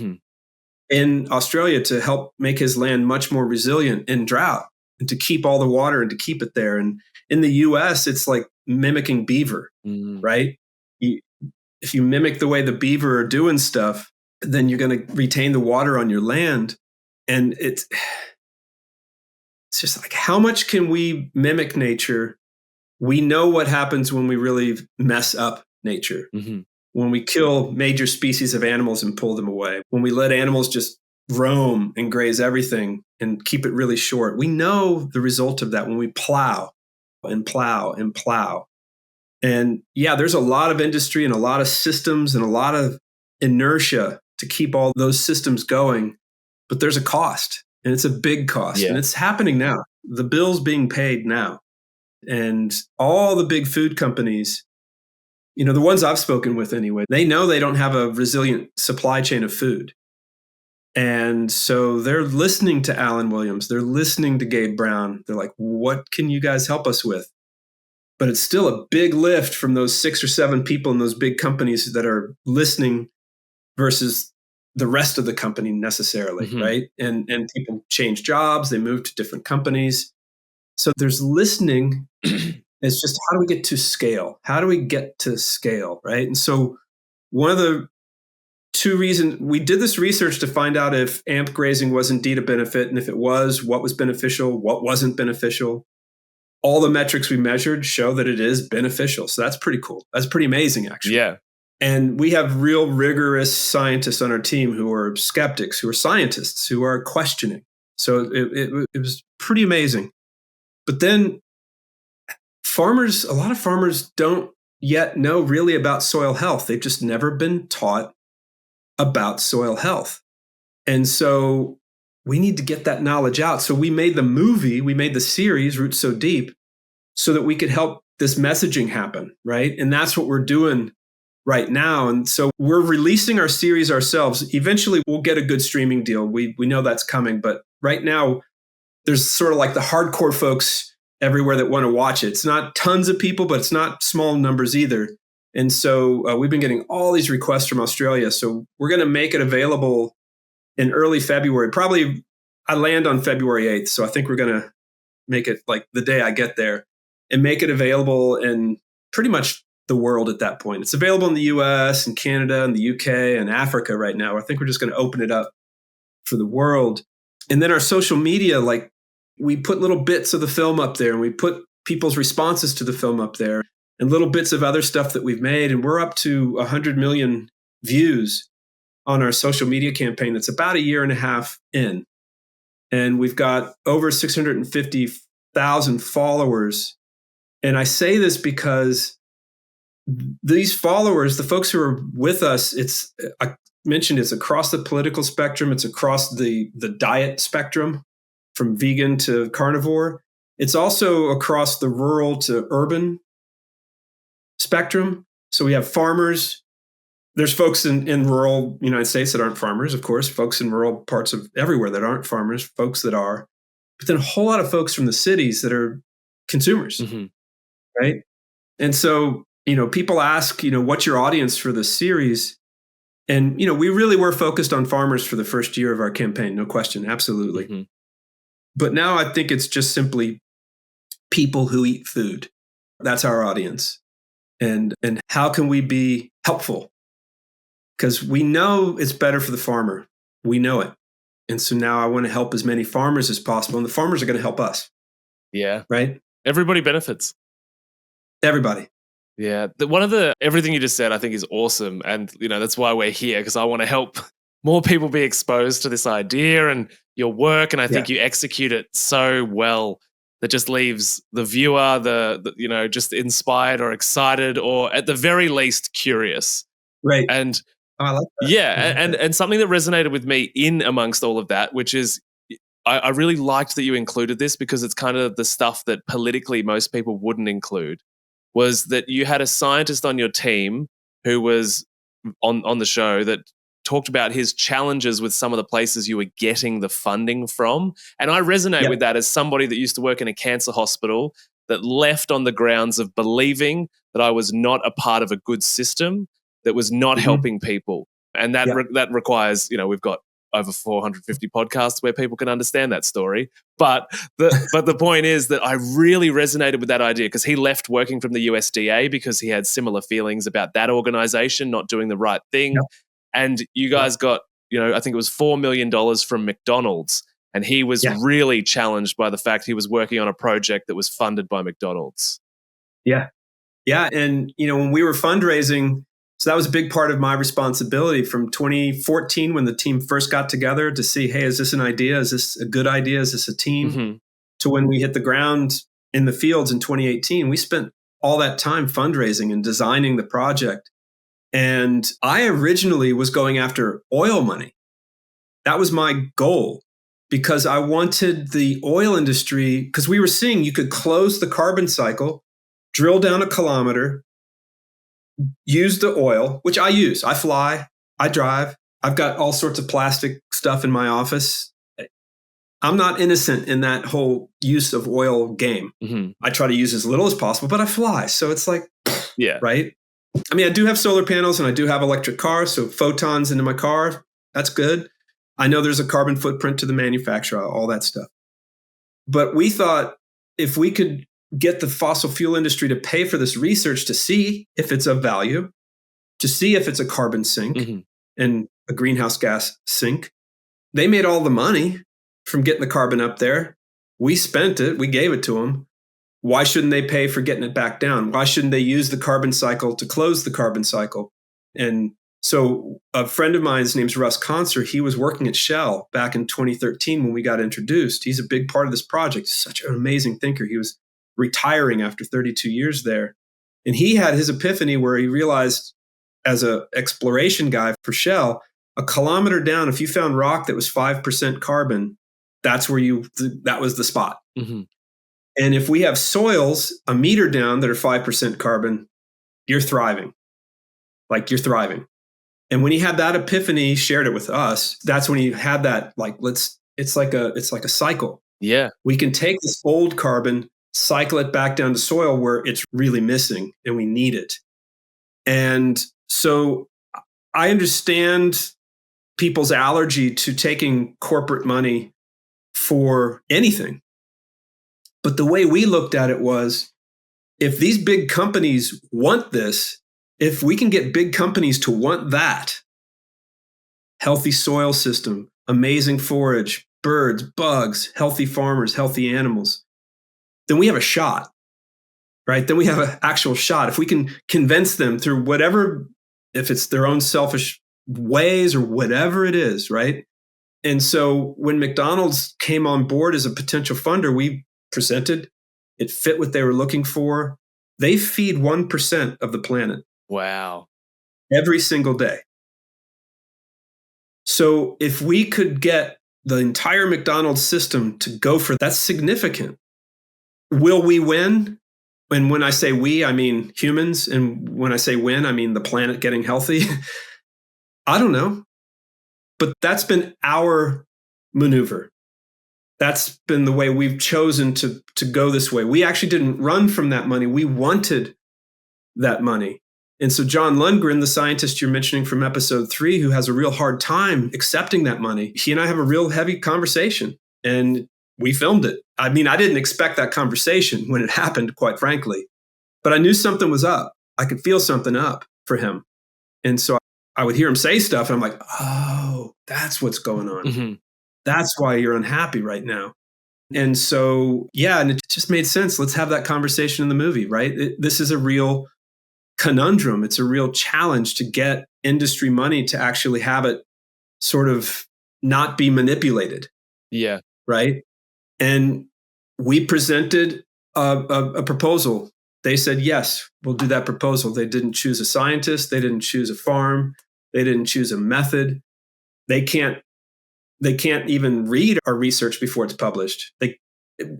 in Australia to help make his land much more resilient in drought and to keep all the water and to keep it there. And in the US, it's like mimicking beaver, right? If you mimic the way the beaver are doing stuff, then you're going to retain the water on your land. And it's just like, how much can we mimic nature? We know what happens when we really mess up nature. When we kill major species of animals and pull them away. When we let animals just roam and graze everything and keep it really short. We know the result of that when we plow and plow and plow. And yeah, there's a lot of industry and a lot of systems and a lot of inertia to keep all those systems going. But there's a cost, and it's a big cost, and it's happening now. The bill's being paid now. And all the big food companies, the ones I've spoken with anyway, they know they don't have a resilient supply chain of food. And so they're listening to Alan Williams. They're listening to Gabe Brown. They're like, what can you guys help us with? But it's still a big lift from those 6 or 7 people in those big companies that are listening versus the rest of the company necessarily, right? And people change jobs, they move to different companies. So there's listening. It's just, how do we get to scale? How do we get to scale, right? And so one of the 2 reasons we did this research to find out if AMP grazing was indeed a benefit, and if it was, what was beneficial, what wasn't beneficial. All the metrics we measured show that it is beneficial. So that's pretty cool. That's pretty amazing, actually.
Yeah.
And we have real rigorous scientists on our team who are skeptics, who are scientists, who are questioning. So it was pretty amazing. But then a lot of farmers don't yet know really about soil health. They've just never been taught about soil health. And so we need to get that knowledge out. So we made the series, Roots So Deep, so that we could help this messaging happen, right? And that's what we're doing right now. And so we're releasing our series ourselves. Eventually, we'll get a good streaming deal. We know that's coming. But right now, there's sort of like the hardcore folks everywhere that want to watch it. It's not tons of people, but it's not small numbers either. And so we've been getting all these requests from Australia. So we're going to make it available in early February. Probably I land on February 8th. So I think we're going to make it like the day I get there and make it available in pretty much the world at that point. It's available in the US and Canada and the UK and Africa right now. I think we're just going to open it up for the world. And then our social media, like we put little bits of the film up there and we put people's responses to the film up there and little bits of other stuff that we've made. And we're up to 100 million views on our social media campaign. That's about a year and a half in. And we've got over 650,000 followers. And I say this because these followers, the folks who are with us, I mentioned it's across the political spectrum. It's across the diet spectrum from vegan to carnivore. It's also across the rural to urban spectrum. So we have farmers. There's folks in rural United States that aren't farmers, of course, folks in rural parts of everywhere that aren't farmers, folks that are, but then a whole lot of folks from the cities that are consumers, right? And so, people ask, what's your audience for this series? And, we really were focused on farmers for the first year of our campaign, no question, absolutely. But now I think it's just simply people who eat food. That's our audience. And how can we be helpful? Because we know it's better for the farmer. We know it. And so now I want to help as many farmers as possible. And the farmers are going to help us.
Yeah.
Right?
Everybody benefits.
Everybody.
Yeah. Everything you just said, I think is awesome. And, that's why we're here, because I want to help more people be exposed to this idea and your work. And I think you execute it so well that just leaves the viewer, just inspired or excited, or at the very least curious.
Right.
And
I like that.
Yeah. And something that resonated with me in amongst all of that, which is I really liked that you included this, because it's kind of the stuff that politically most people wouldn't include, was that you had a scientist on your team who was on the show that talked about his challenges with some of the places you were getting the funding from. And I resonate with that as somebody that used to work in a cancer hospital that left on the grounds of believing that I was not a part of a good system that was not helping people. And that requires, we've got over 450 podcasts where people can understand that story. But the point is that I really resonated with that idea, because he left working from the USDA because he had similar feelings about that organization not doing the right thing. And you guys got, I think it was $4 million from McDonald's. And he was really challenged by the fact he was working on a project that was funded by McDonald's.
Yeah. Yeah. And, when we were fundraising, so that was a big part of my responsibility from 2014 when the team first got together to see, hey, is this an idea? Is this a good idea? Is this a team? To when we hit the ground in the fields in 2018, we spent all that time fundraising and designing the project. And I originally was going after oil money. That was my goal, because I wanted the oil industry, because we were seeing you could close the carbon cycle, drill down a kilometer, use the oil, which I use. I fly, I drive. I've got all sorts of plastic stuff in my office. I'm not innocent in that whole use of oil game. I try to use as little as possible, but I fly. So it's like, right? I mean, I do have solar panels and I do have electric cars. So photons into my car, that's good. I know there's a carbon footprint to the manufacturer, all that stuff. But we thought if we could get the fossil fuel industry to pay for this research to see if it's of value, to see if it's a carbon sink and a greenhouse gas sink. They made all the money from getting the carbon up there. We spent it. We gave it to them. Why shouldn't they pay for getting it back down? Why shouldn't they use the carbon cycle to close the carbon cycle? And so a friend of mine, his name's Russ Concert, he was working at Shell back in 2013 when we got introduced. He's a big part of this project. He's such an amazing thinker. He was retiring after 32 years there. And he had his epiphany where he realized, as an exploration guy for Shell, a kilometer down, if you found rock that was 5% carbon, that was the spot.
Mm-hmm.
And if we have soils a meter down that are 5% carbon, you're thriving. Like, you're thriving. And when he had that epiphany, he shared it with us. That's when he had that, like, it's like a cycle.
Yeah.
We can take this old carbon, cycle it back down to soil where it's really missing and we need it. And so I understand people's allergy to taking corporate money for anything. But the way we looked at it was, if these big companies want this, if we can get big companies to want that, healthy soil system, amazing forage, birds, bugs, healthy farmers, healthy animals, then we have a shot, right? Then we have an actual shot. If we can convince them through whatever, if it's their own selfish ways or whatever it is, right? And so when McDonald's came on board as a potential funder, we presented, it fit what they were looking for. They feed 1% of the planet.
Wow.
Every single day. So if we could get the entire McDonald's system to go for that's significant. Will we win? And when I say we, I mean humans. And when I say win, I mean the planet getting healthy. I don't know. But that's been our maneuver. That's been the way we've chosen to go this way. We actually didn't run from that money. We wanted that money. And so John Lundgren, the scientist you're mentioning from episode 3, who has a real hard time accepting that money, he and I have a real heavy conversation, and we filmed it. I mean, I didn't expect that conversation when it happened, quite frankly, but I knew something was up. I could feel something up for him. And so I would hear him say stuff, and I'm like, oh, that's what's going on.
Mm-hmm.
That's why you're unhappy right now. And so, yeah, and it just made sense. Let's have that conversation in the movie, right? This is a real conundrum. It's a real challenge to get industry money to actually have it sort of not be manipulated.
Yeah.
Right. And we presented a proposal. They said, yes, we'll do that proposal. They didn't choose a scientist. They didn't choose a farm. They didn't choose a method. They can't even read our research before it's published.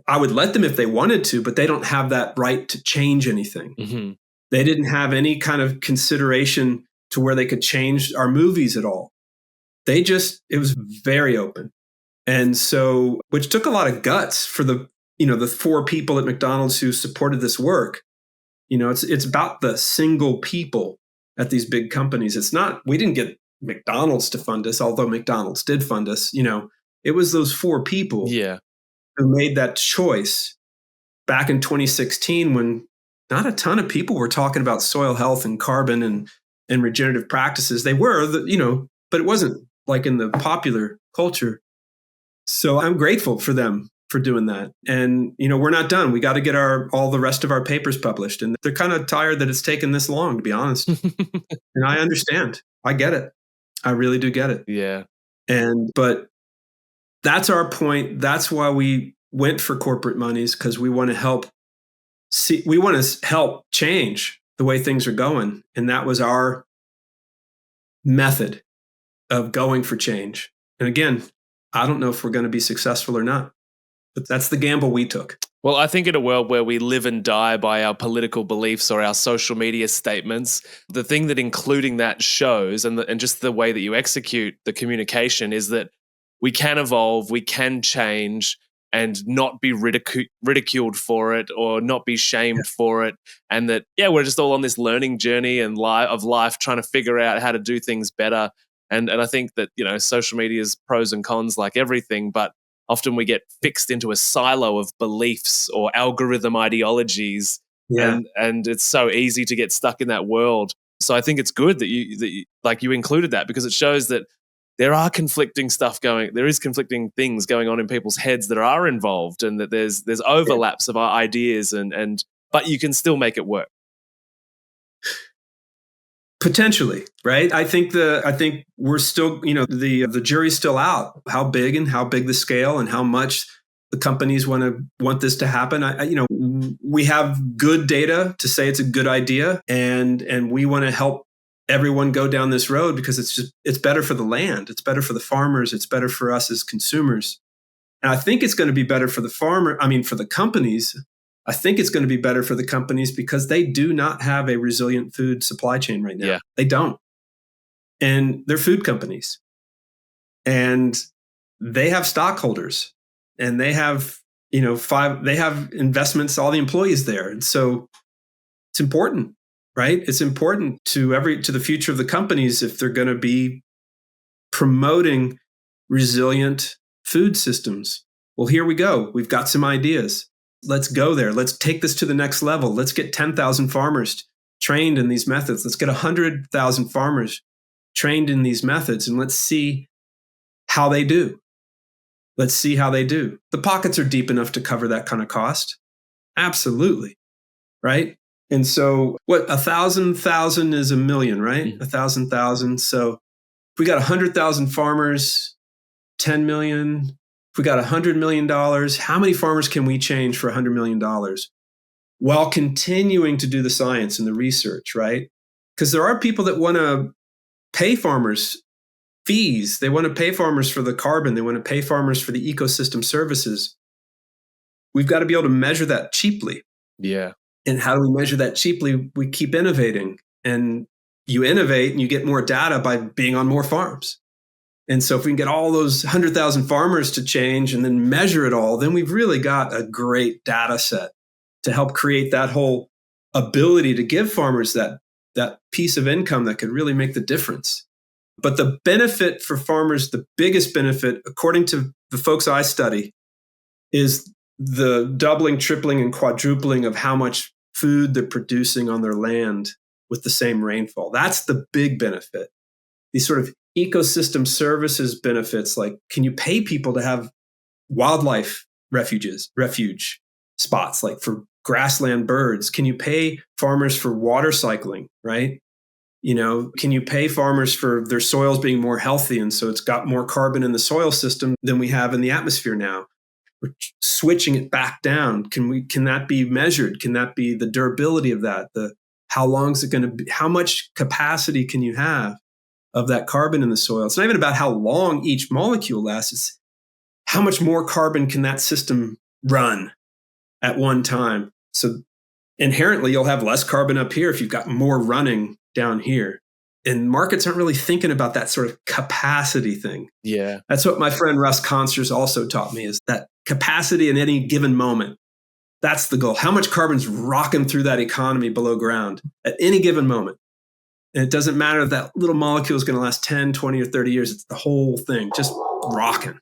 I would let them if they wanted to, but they don't have that right to change anything.
Mm-hmm.
They didn't have any kind of consideration to where they could change our movies at all. It was very open. And so, which took a lot of guts for the 4 people at McDonald's who supported this work. It's about the single people at these big companies. It's not, we didn't get McDonald's to fund us, although McDonald's did fund us. It was those 4 people who made that choice back in 2016 when not a ton of people were talking about soil health and carbon and regenerative practices. They were, but it wasn't like in the popular culture. So I'm grateful for them for doing that. And, we're not done. We got to get all the rest of our papers published. And they're kind of tired that it's taken this long, to be honest. And I understand. I get it. I really do get it.
Yeah.
But that's our point. That's why we went for corporate monies, because we want to help change the way things are going. And that was our method of going for change. And again, I don't know if we're going to be successful or not, but that's the gamble we took.
Well, I think in a world where we live and die by our political beliefs or our social media statements, the thing that including that shows and just the way that you execute the communication is that we can evolve, we can change, and not be ridiculed for it or not be shamed for it. And that, we're just all on this learning journey and of life trying to figure out how to do things better. And I think that, social media's pros and cons like everything, but often we get fixed into a silo of beliefs or algorithm ideologies.
Yeah.
And it's so easy to get stuck in that world. So I think it's good that you included that, because it shows that there is conflicting things going on in people's heads that are involved, and that there's overlaps of our ideas but you can still make it work.
Potentially, right? I think we're still, the jury's still out. How big the scale and how much the companies want this to happen. We have good data to say it's a good idea, and we want to help everyone go down this road because it's better for the land, it's better for the farmers, it's better for us as consumers. And I think it's going to be better for for the companies. I think it's going to be better for the companies because they do not have a resilient food supply chain right now.
Yeah.
They don't. And they're food companies. And they have stockholders. And they have, they have investments, all the employees there. And so it's important, right? It's important to the future of the companies if they're going to be promoting resilient food systems. Well, here we go. We've got some ideas. Let's go there. Let's take this to the next level. Let's get 10,000 farmers trained in these methods. Let's get 100,000 farmers trained in these methods, and let's see how they do. Let's see how they do. The pockets are deep enough to cover that kind of cost. Absolutely. Right? And so 1,000 is a million, right? 1,000. So if we got 100,000 farmers, 10 million, if we got $100 million, how many farmers can we change for $100 million while continuing to do the science and the research, right? Because there are people that want to pay farmers fees. They want to pay farmers for the carbon. They want to pay farmers for the ecosystem services. We've got to be able to measure that cheaply.
Yeah.
And how do we measure that cheaply? We keep innovating. And you innovate and you get more data by being on more farms. And so if we can get all those 100,000 farmers to change and then measure it all, then we've really got a great data set to help create that whole ability to give farmers that piece of income that could really make the difference. But the benefit for farmers, the biggest benefit, according to the folks I study, is the doubling, tripling, and quadrupling of how much food they're producing on their land with the same rainfall. That's the big benefit. These sort of ecosystem services benefits, like can you pay people to have wildlife refuge spots, like for grassland birds? Can you pay farmers for water cycling, right? Can you pay farmers for their soils being more healthy? And so it's got more carbon in the soil system than we have in the atmosphere now. We're switching it back down. Can that be measured? Can that be the durability of that? How long is it going to be? How much capacity can you have of that carbon in the soil? It's not even about how long each molecule lasts. It's how much more carbon can that system run at one time. So inherently, you'll have less carbon up here if you've got more running down here. And markets aren't really thinking about that sort of capacity thing.
Yeah.
That's what my friend Russ Consters also taught me, is that capacity in any given moment. That's the goal. How much carbon's rocking through that economy below ground at any given moment. And it doesn't matter if that little molecule is going to last 10, 20, or 30 years. It's the whole thing just rocking.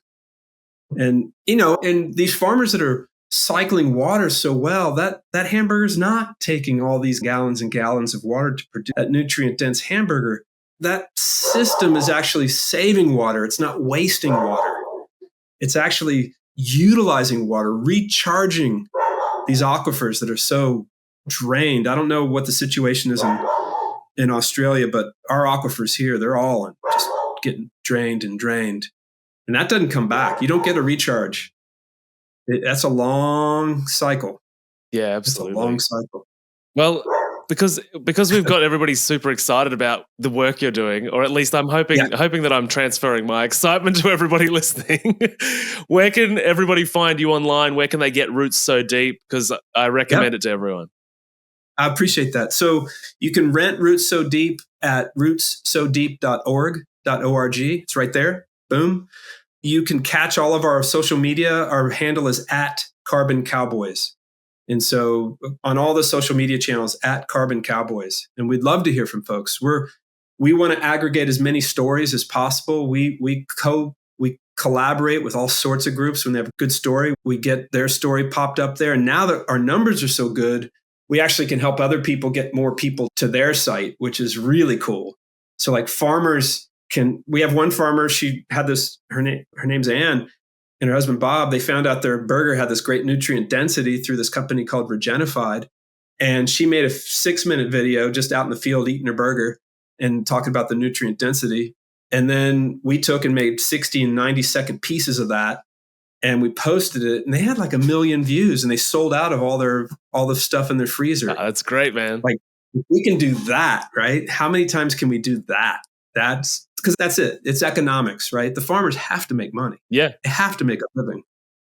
And, and these farmers that are cycling water so well, that hamburger's not taking all these gallons and gallons of water to produce that nutrient-dense hamburger. That system is actually saving water. It's not wasting water. It's actually utilizing water, recharging these aquifers that are so drained. I don't know what the situation is in Australia, but our aquifers here, they're all just getting drained and drained. And that doesn't come back. You don't get a recharge. That's a long cycle.
Yeah, absolutely.
It's a long cycle.
Well, because we've got everybody super excited about the work you're doing, or at least I'm hoping that I'm transferring my excitement to everybody listening. Where can everybody find you online? Where can they get Roots So Deep? Because I recommend it to everyone.
I appreciate that. So you can rent Roots So Deep at rootssodeep.org. It's right there. Boom. You can catch all of our social media. Our handle is @CarbonCowboys. And so on all the social media channels, @CarbonCowboys. And we'd love to hear from folks. We want to aggregate as many stories as possible. We collaborate with all sorts of groups. When they have a good story, we get their story popped up there. And now that our numbers are so good, we actually can help other people get more people to their site, which is really cool. So like farmers we have one farmer, she had this, her name's Ann, and her husband Bob, they found out their burger had this great nutrient density through this company called Regenerative. And she made a 6-minute video just out in the field eating her burger. and talking about the nutrient density. And then we took and made 60 and 90-second pieces of that. And we posted it, and they had like 1 million views, and they sold out of all the stuff in their freezer.
That's great, man.
Like, if we can do that, right? How many times can we do that? That's because that's it. It's economics, right? The farmers have to make money.
Yeah.
They have to make a living.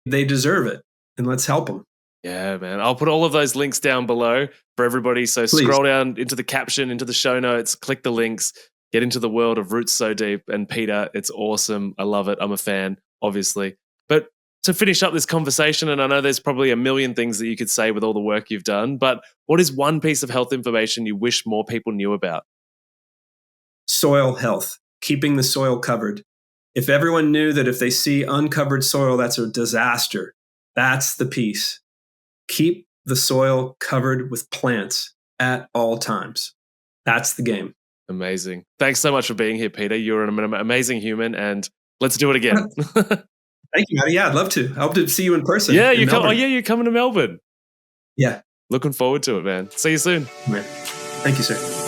They deserve it. And let's help them.
Yeah, man. I'll put all of those links down below for everybody. So
Please.
Scroll down into the caption, into the show notes, click the links, get into the world of Roots So Deep. And Peter, it's awesome. I love it. I'm a fan, obviously. But to finish up this conversation, and I know there's probably a million things that you could say with all the work you've done, but what is one piece of health information you wish more people knew about?
Soil health, keeping the soil covered. If everyone knew that if they see uncovered soil, that's a disaster. That's the piece. Keep the soil covered with plants at all times. That's the game.
Amazing. Thanks so much for being here, Peter. You're an amazing human, and let's do it again.
Thank you, Matty. Yeah, I'd love to. I hope to see you in person.
Yeah, you're coming to Melbourne.
Yeah.
Looking forward to it, man. See you soon.
Thank you, sir.